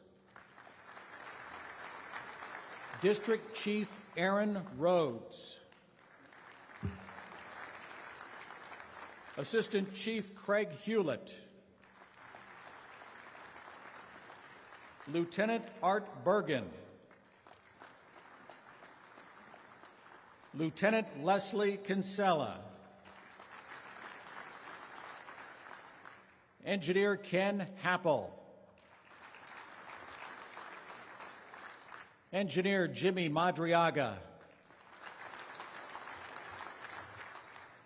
District Chief Aaron Rhodes. Assistant Chief Craig Hewlett. Lieutenant Art Bergen. Lieutenant Leslie Kinsella. Engineer Ken Happel. Engineer Jimmy Madriaga.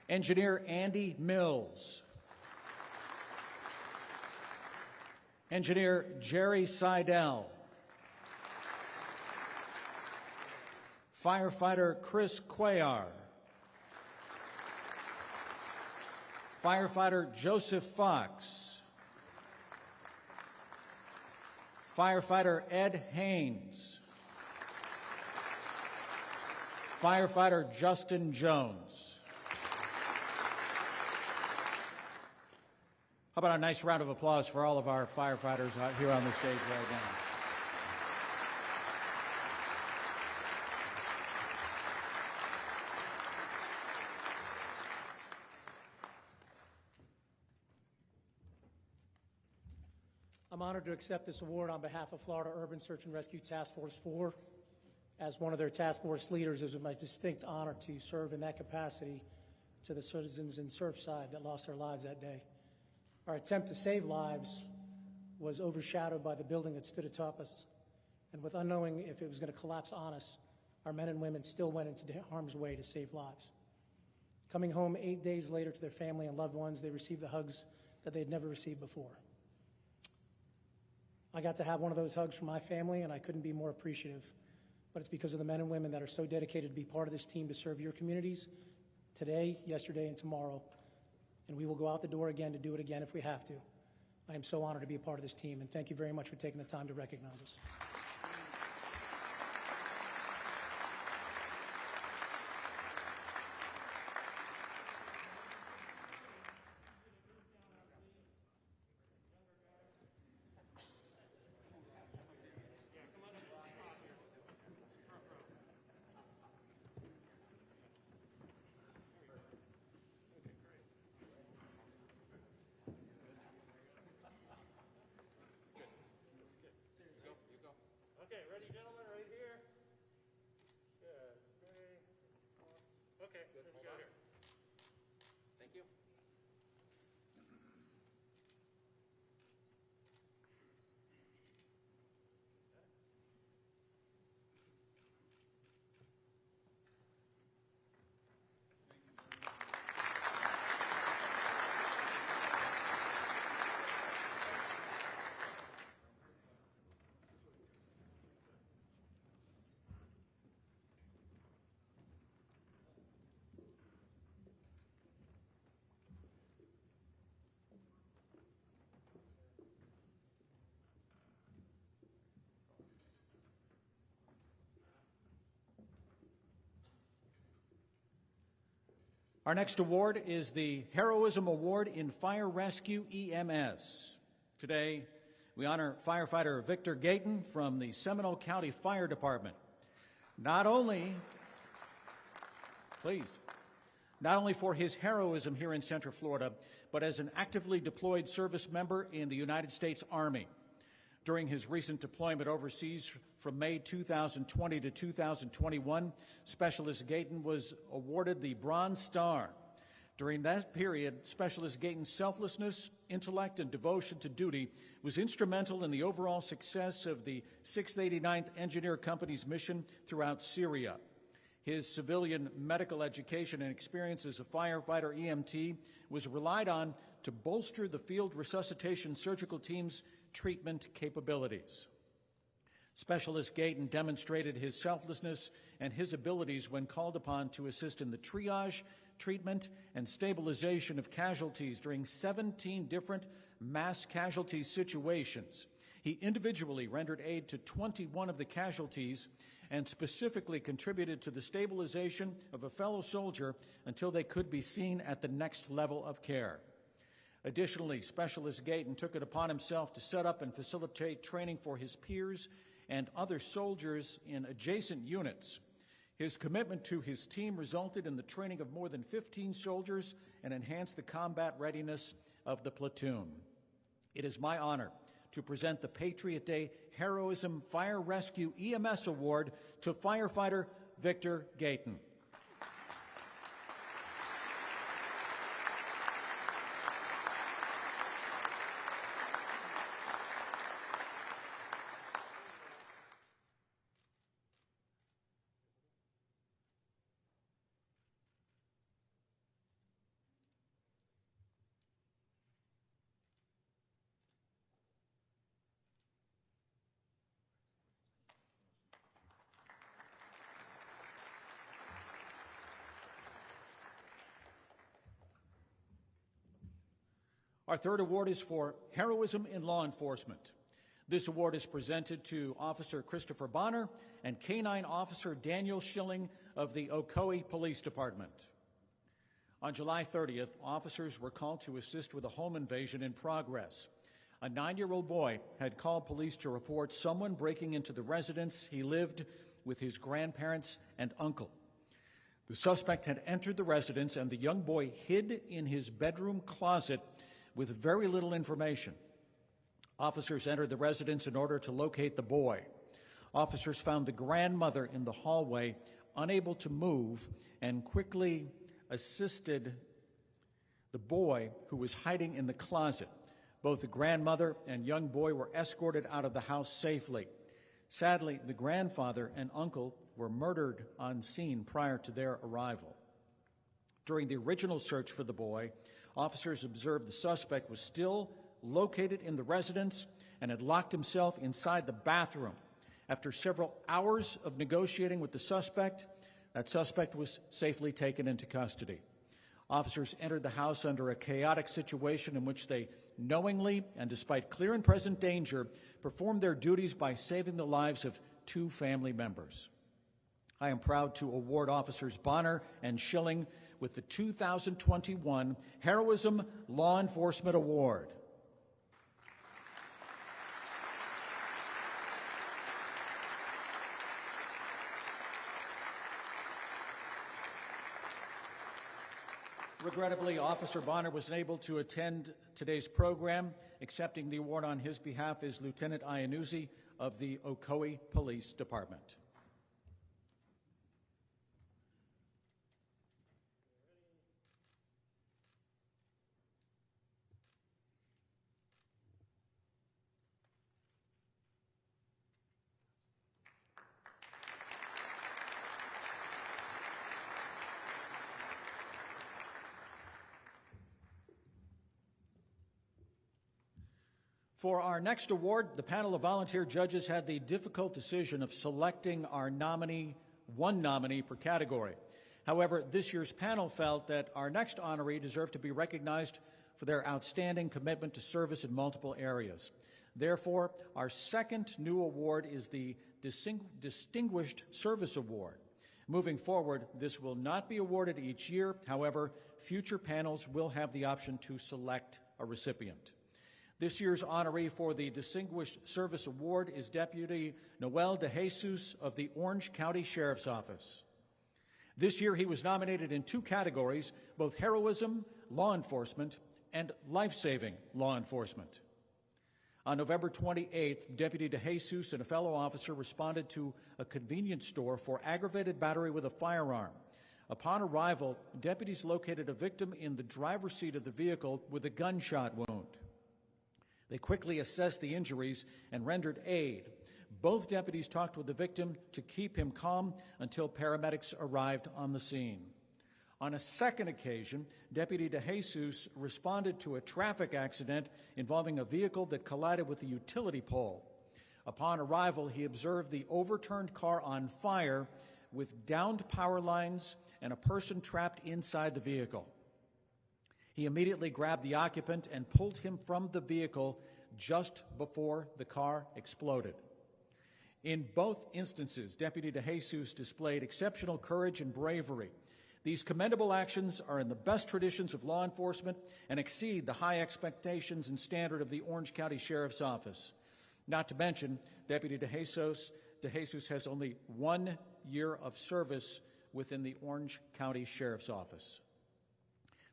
Engineer Andy Mills. Engineer Jerry Seidel. Firefighter Chris Cuellar. Firefighter Joseph Fox. Firefighter Ed Haynes. Firefighter Justin Jones. How about a nice round of applause for all of our firefighters out here on the stage right now? I'm honored to accept this award on behalf of Florida Urban Search and Rescue Task Force 4. As one of their task force leaders, it was my distinct honor to serve in that capacity to the citizens in Surfside that lost their lives that day. Our attempt to save lives was overshadowed by the building that stood atop us, and with unknowing if it was going to collapse on us, our men and women still went into harm's way to save lives. Coming home 8 days later to their family and loved ones, they received the hugs that they had never received before. I got to have one of those hugs from my family, and I couldn't be more appreciative. But it's because of the men and women that are so dedicated to be part of this team to serve your communities today, yesterday, and tomorrow. And we will go out the door again to do it again if we have to. I am so honored to be a part of this team, and thank you very much for taking the time to recognize us. Okay, ready, gentlemen, right here. Good, 3, 4. Okay, let's go here. Thank you. Our next award is the Heroism Award in Fire Rescue EMS. Today, we honor firefighter Victor Gayton from the Seminole County Fire Department. Not only for his heroism here in Central Florida, but as an actively deployed service member in the United States Army. During his recent deployment overseas from May 2020 to 2021, Specialist Gayton was awarded the Bronze Star. During that period, Specialist Gayton's selflessness, intellect, and devotion to duty was instrumental in the overall success of the 689th Engineer Company's mission throughout Syria. His civilian medical education and experience as a firefighter EMT was relied on to bolster the field resuscitation surgical team's treatment capabilities. Specialist Gayton demonstrated his selflessness and his abilities when called upon to assist in the triage, treatment, and stabilization of casualties during 17 different mass casualty situations. He individually rendered aid to 21 of the casualties and specifically contributed to the stabilization of a fellow soldier until they could be seen at the next level of care. Additionally, Specialist Gayton took it upon himself to set up and facilitate training for his peers and other soldiers in adjacent units. His commitment to his team resulted in the training of more than 15 soldiers and enhanced the combat readiness of the platoon. It is my honor to present the Patriot Day Heroism Fire Rescue EMS Award to firefighter Victor Gayton. Our third award is for heroism in law enforcement. This award is presented to Officer Christopher Bonner and Canine Officer Daniel Schilling of the Ocoee Police Department. On July 30th, officers were called to assist with a home invasion in progress. A 9-year-old boy had called police to report someone breaking into the residence he lived with his grandparents and uncle. The suspect had entered the residence, and the young boy hid in his bedroom closet with very little information. Officers entered the residence in order to locate the boy. Officers found the grandmother in the hallway, unable to move, and quickly assisted the boy who was hiding in the closet. Both the grandmother and young boy were escorted out of the house safely. Sadly, the grandfather and uncle were murdered on scene prior to their arrival. During the original search for the boy, officers observed the suspect was still located in the residence and had locked himself inside the bathroom. After several hours of negotiating with the suspect, that suspect was safely taken into custody. Officers entered the house under a chaotic situation in which they knowingly and despite clear and present danger performed their duties by saving the lives of 2 family members. I am proud to award Officers Bonner and Schilling with the 2021 Heroism Law Enforcement Award. Regrettably, Officer Bonner was unable to attend today's program. Accepting the award on his behalf is Lieutenant Iannuzzi of the Ocoee Police Department. For our next award, the panel of volunteer judges had the difficult decision of selecting our nominee, one nominee per category. However, this year's panel felt that our next honoree deserved to be recognized for their outstanding commitment to service in multiple areas. Therefore, our second new award is the Distinguished Service Award. Moving forward, this will not be awarded each year. However, future panels will have the option to select a recipient. This year's honoree for the Distinguished Service Award is Deputy Noel De Jesus of the Orange County Sheriff's Office. This year he was nominated in 2 categories, both heroism, law enforcement, and life-saving law enforcement. On November 28th, Deputy De Jesus and a fellow officer responded to a convenience store for aggravated battery with a firearm. Upon arrival, deputies located a victim in the driver's seat of the vehicle with a gunshot wound. They quickly assessed the injuries and rendered aid. Both deputies talked with the victim to keep him calm until paramedics arrived on the scene. On a second occasion, Deputy De Jesus responded to a traffic accident involving a vehicle that collided with a utility pole. Upon arrival, he observed the overturned car on fire with downed power lines and a person trapped inside the vehicle. He immediately grabbed the occupant and pulled him from the vehicle just before the car exploded. In both instances, Deputy De Jesus displayed exceptional courage and bravery. These commendable actions are in the best traditions of law enforcement and exceed the high expectations and standard of the Orange County Sheriff's Office. Not to mention, Deputy De Jesus has only 1 year of service within the Orange County Sheriff's Office.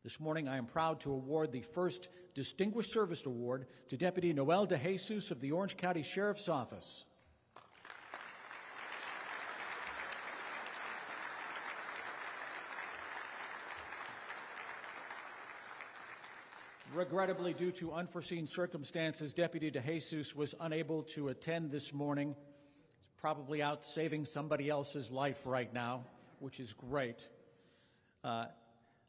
This morning, I am proud to award the first Distinguished Service Award to Deputy Noel De Jesus of the Orange County Sheriff's Office. Regrettably, due to unforeseen circumstances, Deputy De Jesus was unable to attend this morning. He's probably out saving somebody else's life right now, which is great.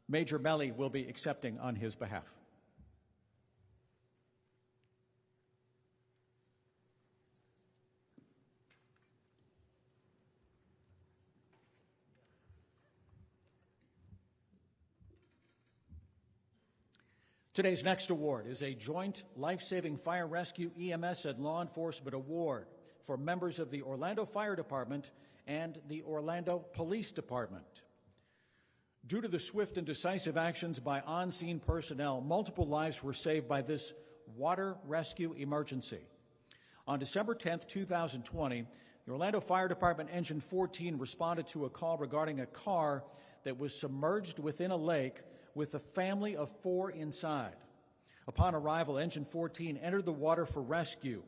Major Melly will be accepting on his behalf. Today's next award is a Joint Life-Saving Fire Rescue EMS and Law Enforcement Award for members of the Orlando Fire Department and the Orlando Police Department. Due to the swift and decisive actions by on-scene personnel, multiple lives were saved by this water rescue emergency. On December 10, 2020, the Orlando Fire Department Engine 14 responded to a call regarding a car that was submerged within a lake with a family of 4 inside. Upon arrival, Engine 14 entered the water for rescue.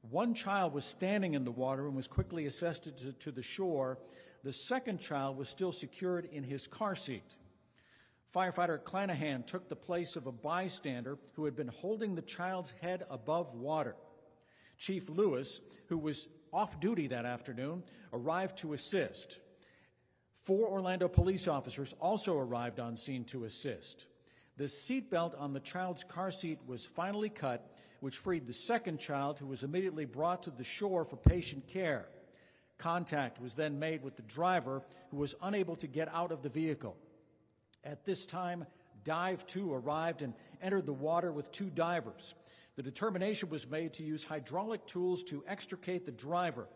1 child was standing in the water and was quickly assessed to the shore. The second child was still secured in his car seat. Firefighter Clanahan took the place of a bystander who had been holding the child's head above water. Chief Lewis, who was off duty that afternoon, arrived to assist. 4 Orlando police officers also arrived on scene to assist. The seatbelt on the child's car seat was finally cut, which freed the second child, who was immediately brought to the shore for patient care. Contact was then made with the driver, who was unable to get out of the vehicle. At this time, Dive 2 arrived and entered the water with 2 divers. The determination was made to use hydraulic tools to extricate the driver.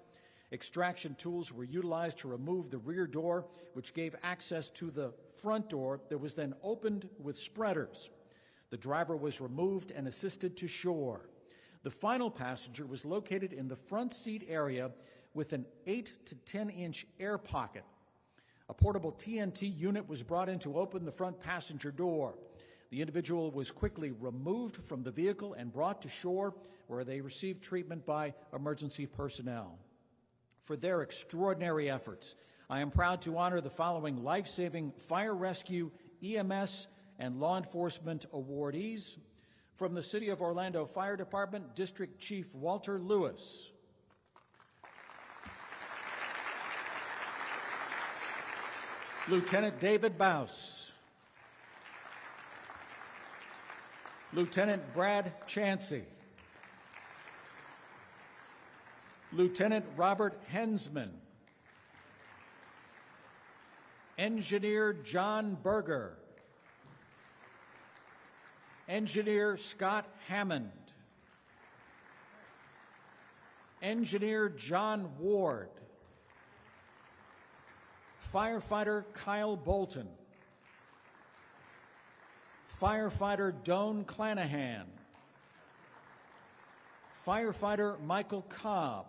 Extraction tools were utilized to remove the rear door, which gave access to the front door that was then opened with spreaders. The driver was removed and assisted to shore. The final passenger was located in the front seat area with an 8 to 10-inch air pocket. A portable TNT unit was brought in to open the front passenger door. The individual was quickly removed from the vehicle and brought to shore, where they received treatment by emergency personnel. For their extraordinary efforts, I am proud to honor the following life-saving fire rescue, EMS, and law enforcement awardees. From the City of Orlando Fire Department, District Chief Walter Lewis. Lieutenant David Bouse. Lieutenant Brad Chansey. Lieutenant Robert Hensman. Engineer John Berger. Engineer Scott Hammond. Engineer John Ward. Firefighter Kyle Bolton, Firefighter Doan Clanahan, Firefighter Michael Cobb,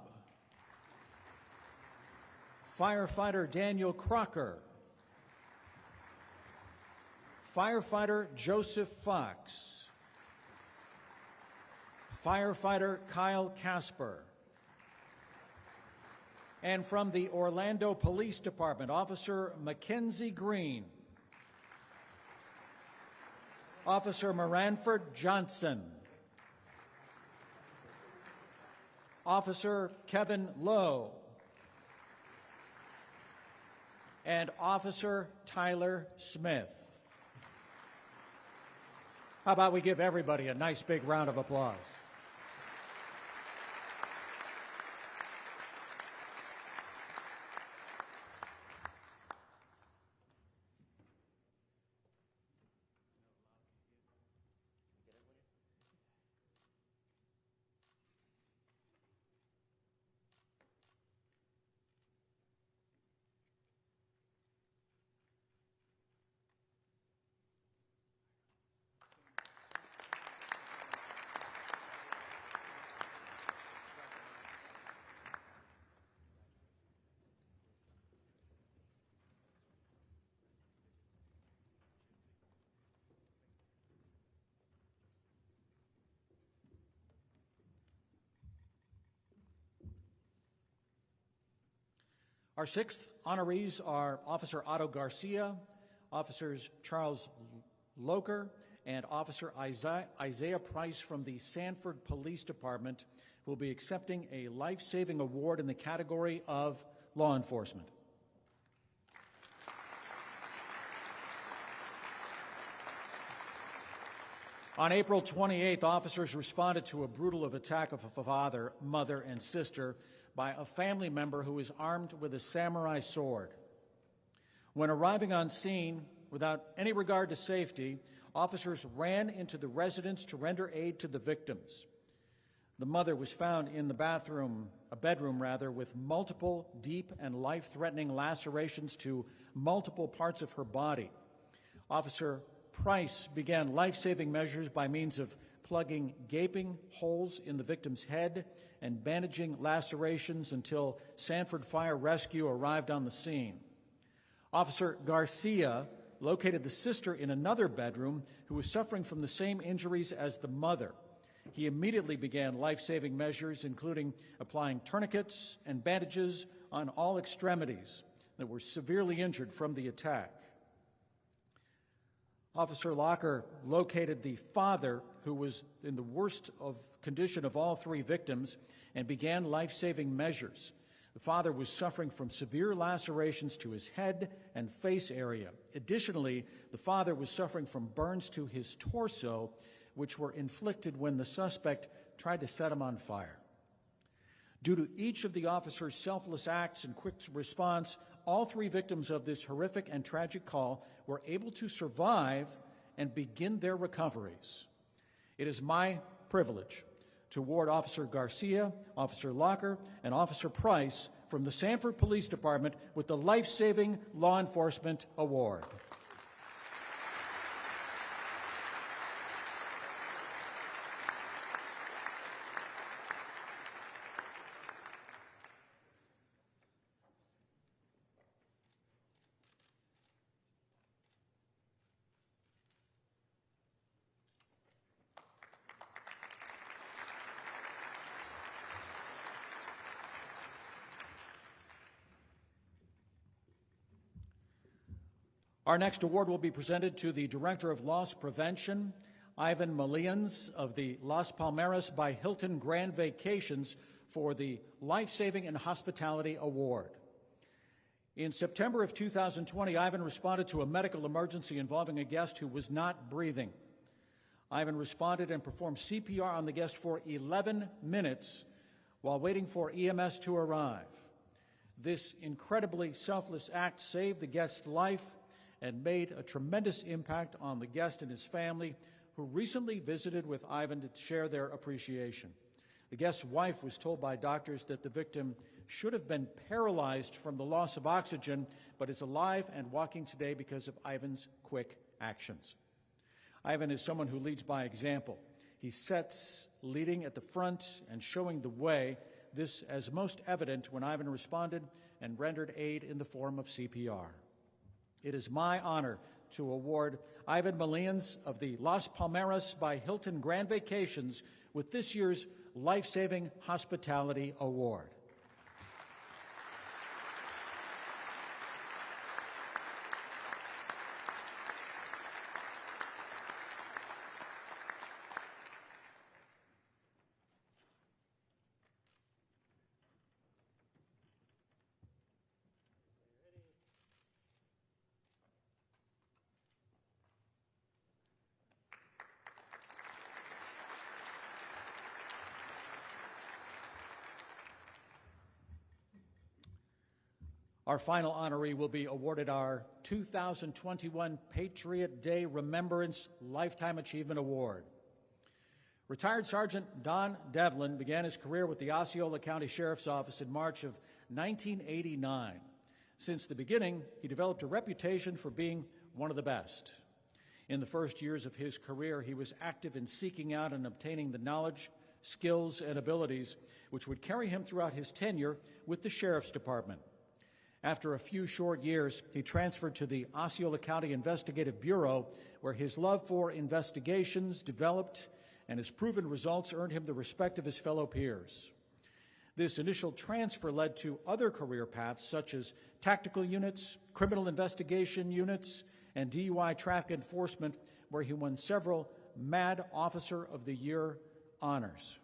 Firefighter Daniel Crocker, Firefighter Joseph Fox, Firefighter Kyle Casper, and from the Orlando Police Department, Officer Mackenzie Green, Officer Moranford Johnson, Officer Kevin Lowe, and Officer Tyler Smith. How about we give everybody a nice big round of applause? Our sixth honorees are Officer Otto Garcia, Officers Charles Loker, and Officer Isaiah Price from the Sanford Police Department, who will be accepting a life-saving award in the category of law enforcement. On April 28th, officers responded to a brutal attack of a father, mother, and sister by a family member who was armed with a samurai sword. When arriving on scene, without any regard to safety, officers ran into the residence to render aid to the victims. The mother was found in the bedroom, with multiple deep and life-threatening lacerations to multiple parts of her body. Officer Price began life-saving measures by means of plugging gaping holes in the victim's head and bandaging lacerations until Sanford Fire Rescue arrived on the scene. Officer Garcia located the sister in another bedroom who was suffering from the same injuries as the mother. He immediately began life-saving measures, including applying tourniquets and bandages on all extremities that were severely injured from the attack. Officer Locker located the father, who was in the worst of condition of all three victims, and began life-saving measures. The father was suffering from severe lacerations to his head and face area. Additionally, the father was suffering from burns to his torso, which were inflicted when the suspect tried to set him on fire. Due to each of the officers' selfless acts and quick response, all three victims of this horrific and tragic call were able to survive and begin their recoveries. It is my privilege to award Officer Garcia, Officer Locker, and Officer Price from the Sanford Police Department with the Life-Saving Law Enforcement Award. Our next award will be presented to the Director of Loss Prevention, Ivan Malians of the Las Palmeras by Hilton Grand Vacations, for the Life-Saving and Hospitality Award. In September of 2020, Ivan responded to a medical emergency involving a guest who was not breathing. Ivan responded and performed CPR on the guest for 11 minutes while waiting for EMS to arrive. This incredibly selfless act saved the guest's life and made a tremendous impact on the guest and his family, who recently visited with Ivan to share their appreciation. The guest's wife was told by doctors that the victim should have been paralyzed from the loss of oxygen, but is alive and walking today because of Ivan's quick actions. Ivan is someone who leads by example. He sets leading at the front and showing the way, this as most evident when Ivan responded and rendered aid in the form of CPR. It is my honor to award Ivan Malians of the Las Palmeras by Hilton Grand Vacations with this year's Life-Saving Hospitality Award. Our final honoree will be awarded our 2021 Patriot Day Remembrance Lifetime Achievement Award. Retired Sergeant Don Devlin began his career with the Osceola County Sheriff's Office in March of 1989. Since the beginning, he developed a reputation for being one of the best. In the first years of his career, he was active in seeking out and obtaining the knowledge, skills, and abilities which would carry him throughout his tenure with the Sheriff's Department. After a few short years, he transferred to the Osceola County Investigative Bureau, where his love for investigations developed and his proven results earned him the respect of his fellow peers. This initial transfer led to other career paths such as tactical units, criminal investigation units, and DUI traffic enforcement, where he won several MAD Officer of the Year honors.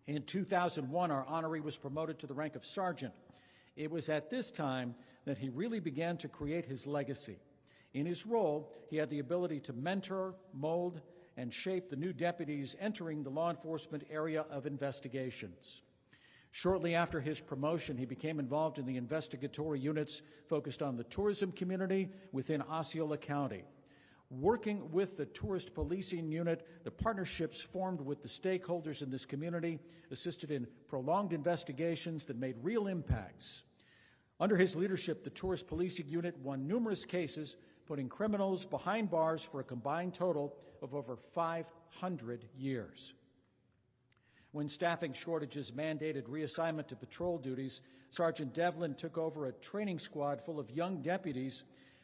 In 2001, our honoree was promoted to the rank of sergeant. It was at this time that he really began to create his legacy. In his role, he had the ability to mentor, mold, and shape the new deputies entering the law enforcement area of investigations. Shortly after his promotion, he became involved in the investigatory units focused on the tourism community within Osceola County. Working with the tourist policing unit, the partnerships formed with the stakeholders in this community assisted in prolonged investigations that made real impacts. Under his leadership, the tourist policing unit won numerous cases, putting criminals behind bars for a combined total of over 500 years. When staffing shortages mandated reassignment to patrol duties, Sergeant Devlin took over a training squad full of young deputies,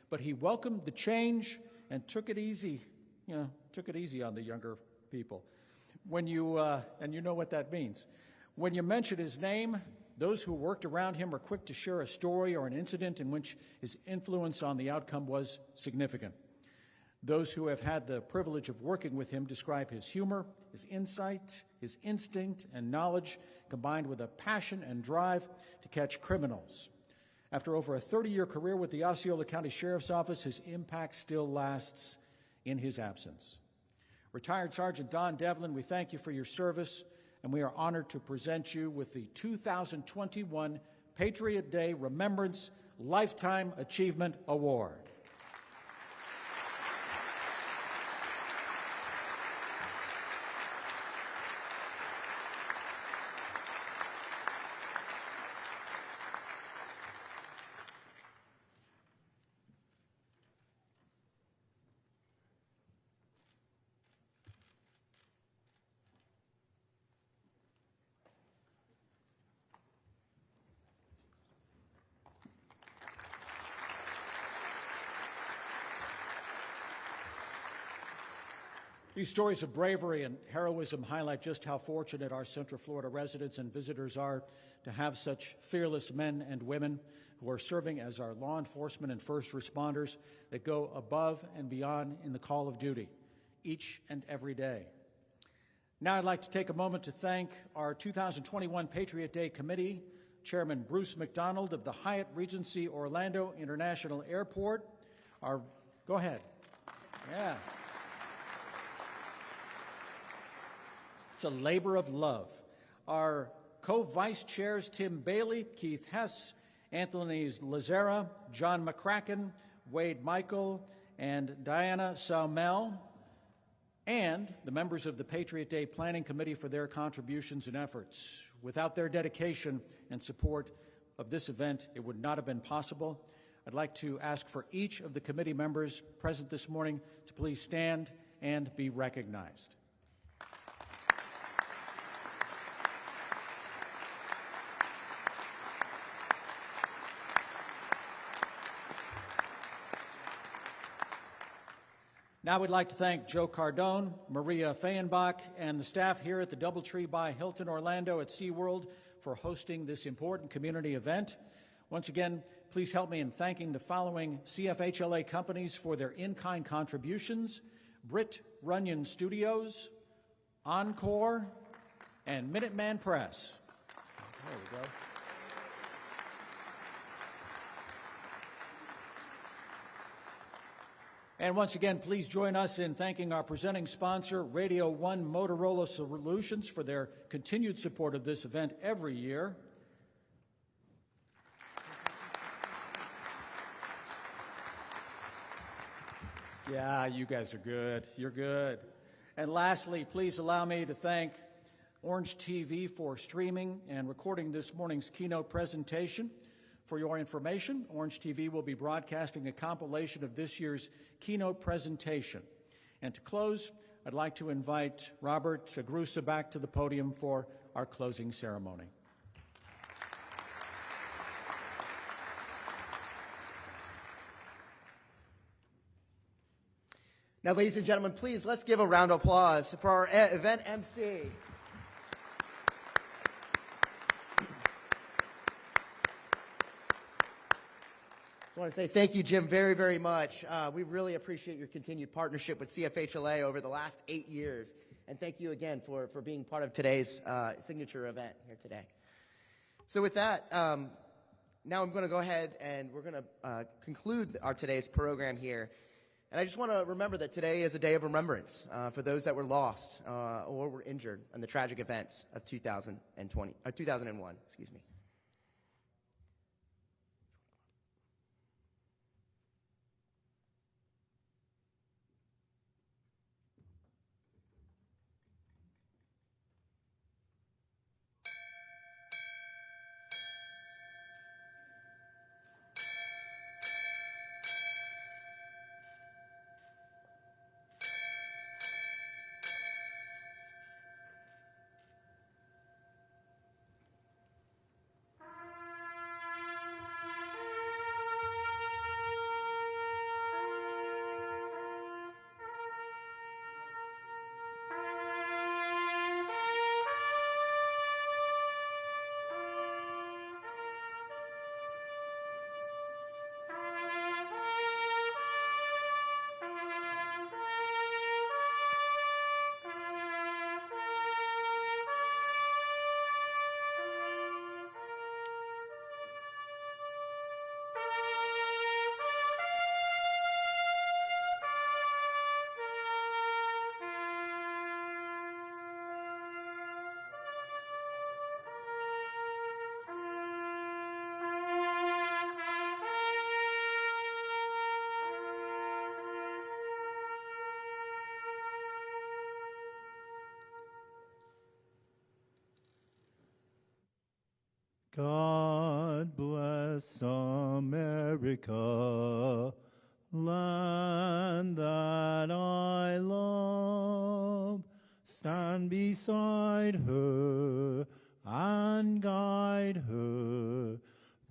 but he welcomed the change and took it easy on the younger people. And you know what that means. When you mention his name, those who worked around him are quick to share a story or an incident in which his influence on the outcome was significant. Those who have had the privilege of working with him describe his humor, his insight, his instinct and knowledge, combined with a passion and drive to catch criminals. After over a 30-year career with the Osceola County Sheriff's Office, his impact still lasts in his absence. Retired Sergeant Don Devlin, we thank you for your service, and we are honored to present you with the 2021 Patriot Day Remembrance Lifetime Achievement Award. These stories of bravery and heroism highlight just how fortunate our Central Florida residents and visitors are to have such fearless men and women who are serving as our law enforcement and first responders that go above and beyond in the call of duty each and every day. Now I'd like to take a moment to thank our 2021 Patriot Day Committee, Chairman Bruce McDonald of the Hyatt Regency Orlando International Airport. Go ahead. Yeah. It's a labor of love. Our co-vice chairs, Tim Bailey, Keith Hess, Anthony Lazara, John McCracken, Wade Michael, and Diana Saumel. and the members of the Patriot Day Planning Committee for their contributions and efforts. Without their dedication and support of this event, it would not have been possible. I'd like to ask for each of the committee members present this morning to please stand and be recognized. Now we'd like to thank Joe Cardone, Maria Feienbach, and the staff here at the DoubleTree by Hilton Orlando at SeaWorld for hosting this important community event. Once again, please help me in thanking the following CFHLA companies for their in-kind contributions: Britt Runyon Studios, Encore, and Minuteman Press. There we go. And once again, please join us in thanking our presenting sponsor, Radio One Motorola Solutions, for their continued support of this event every year. Yeah, you guys are good. You're good. And lastly, please allow me to thank Orange TV for streaming and recording this morning's keynote presentation. For your information, Orange TV will be broadcasting a compilation of this year's keynote presentation. And to close, I'd like to invite Robert Agrusa back to the podium for our closing ceremony. Now, ladies and gentlemen, please let's give a round of applause for our event MC. I want to say thank you, Jim, very, very much. We really appreciate your continued partnership with CFHLA over the last 8 years. And thank you again for being part of today's signature event here today. So with that, now I'm going to go ahead and we're going to conclude our today's program here. And I just want to remember that today is a day of remembrance for those that were lost or were injured in the tragic events of 2001. Excuse me. God bless America, land that I love. Stand beside her and guide her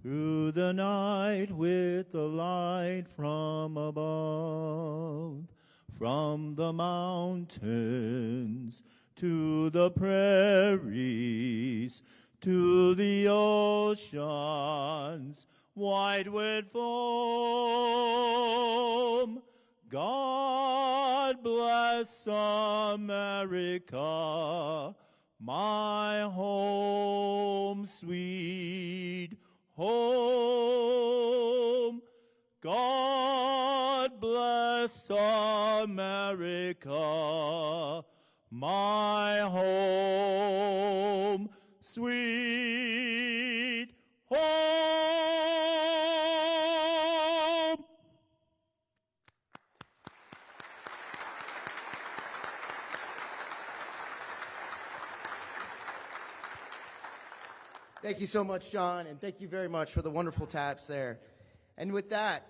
through the night with the light from above. From the mountains to the prairies, to the oceans white with foam. God bless America, my home, sweet home. God bless America, my home, sweet home. Thank you so much, John, and thank you very much for the wonderful taps there. And with that,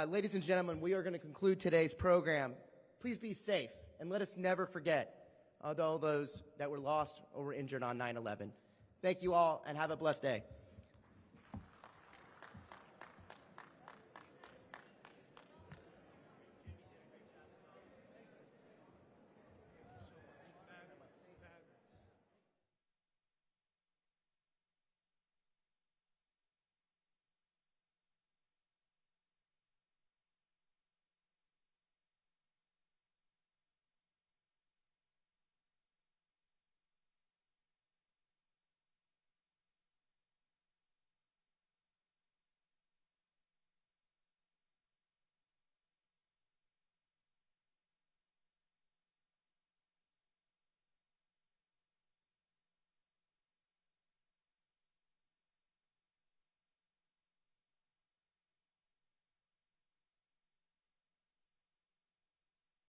ladies and gentlemen, we are going to conclude today's program. Please be safe, and let us never forget all those that were lost or were injured on 9/11. Thank you all, and have a blessed day.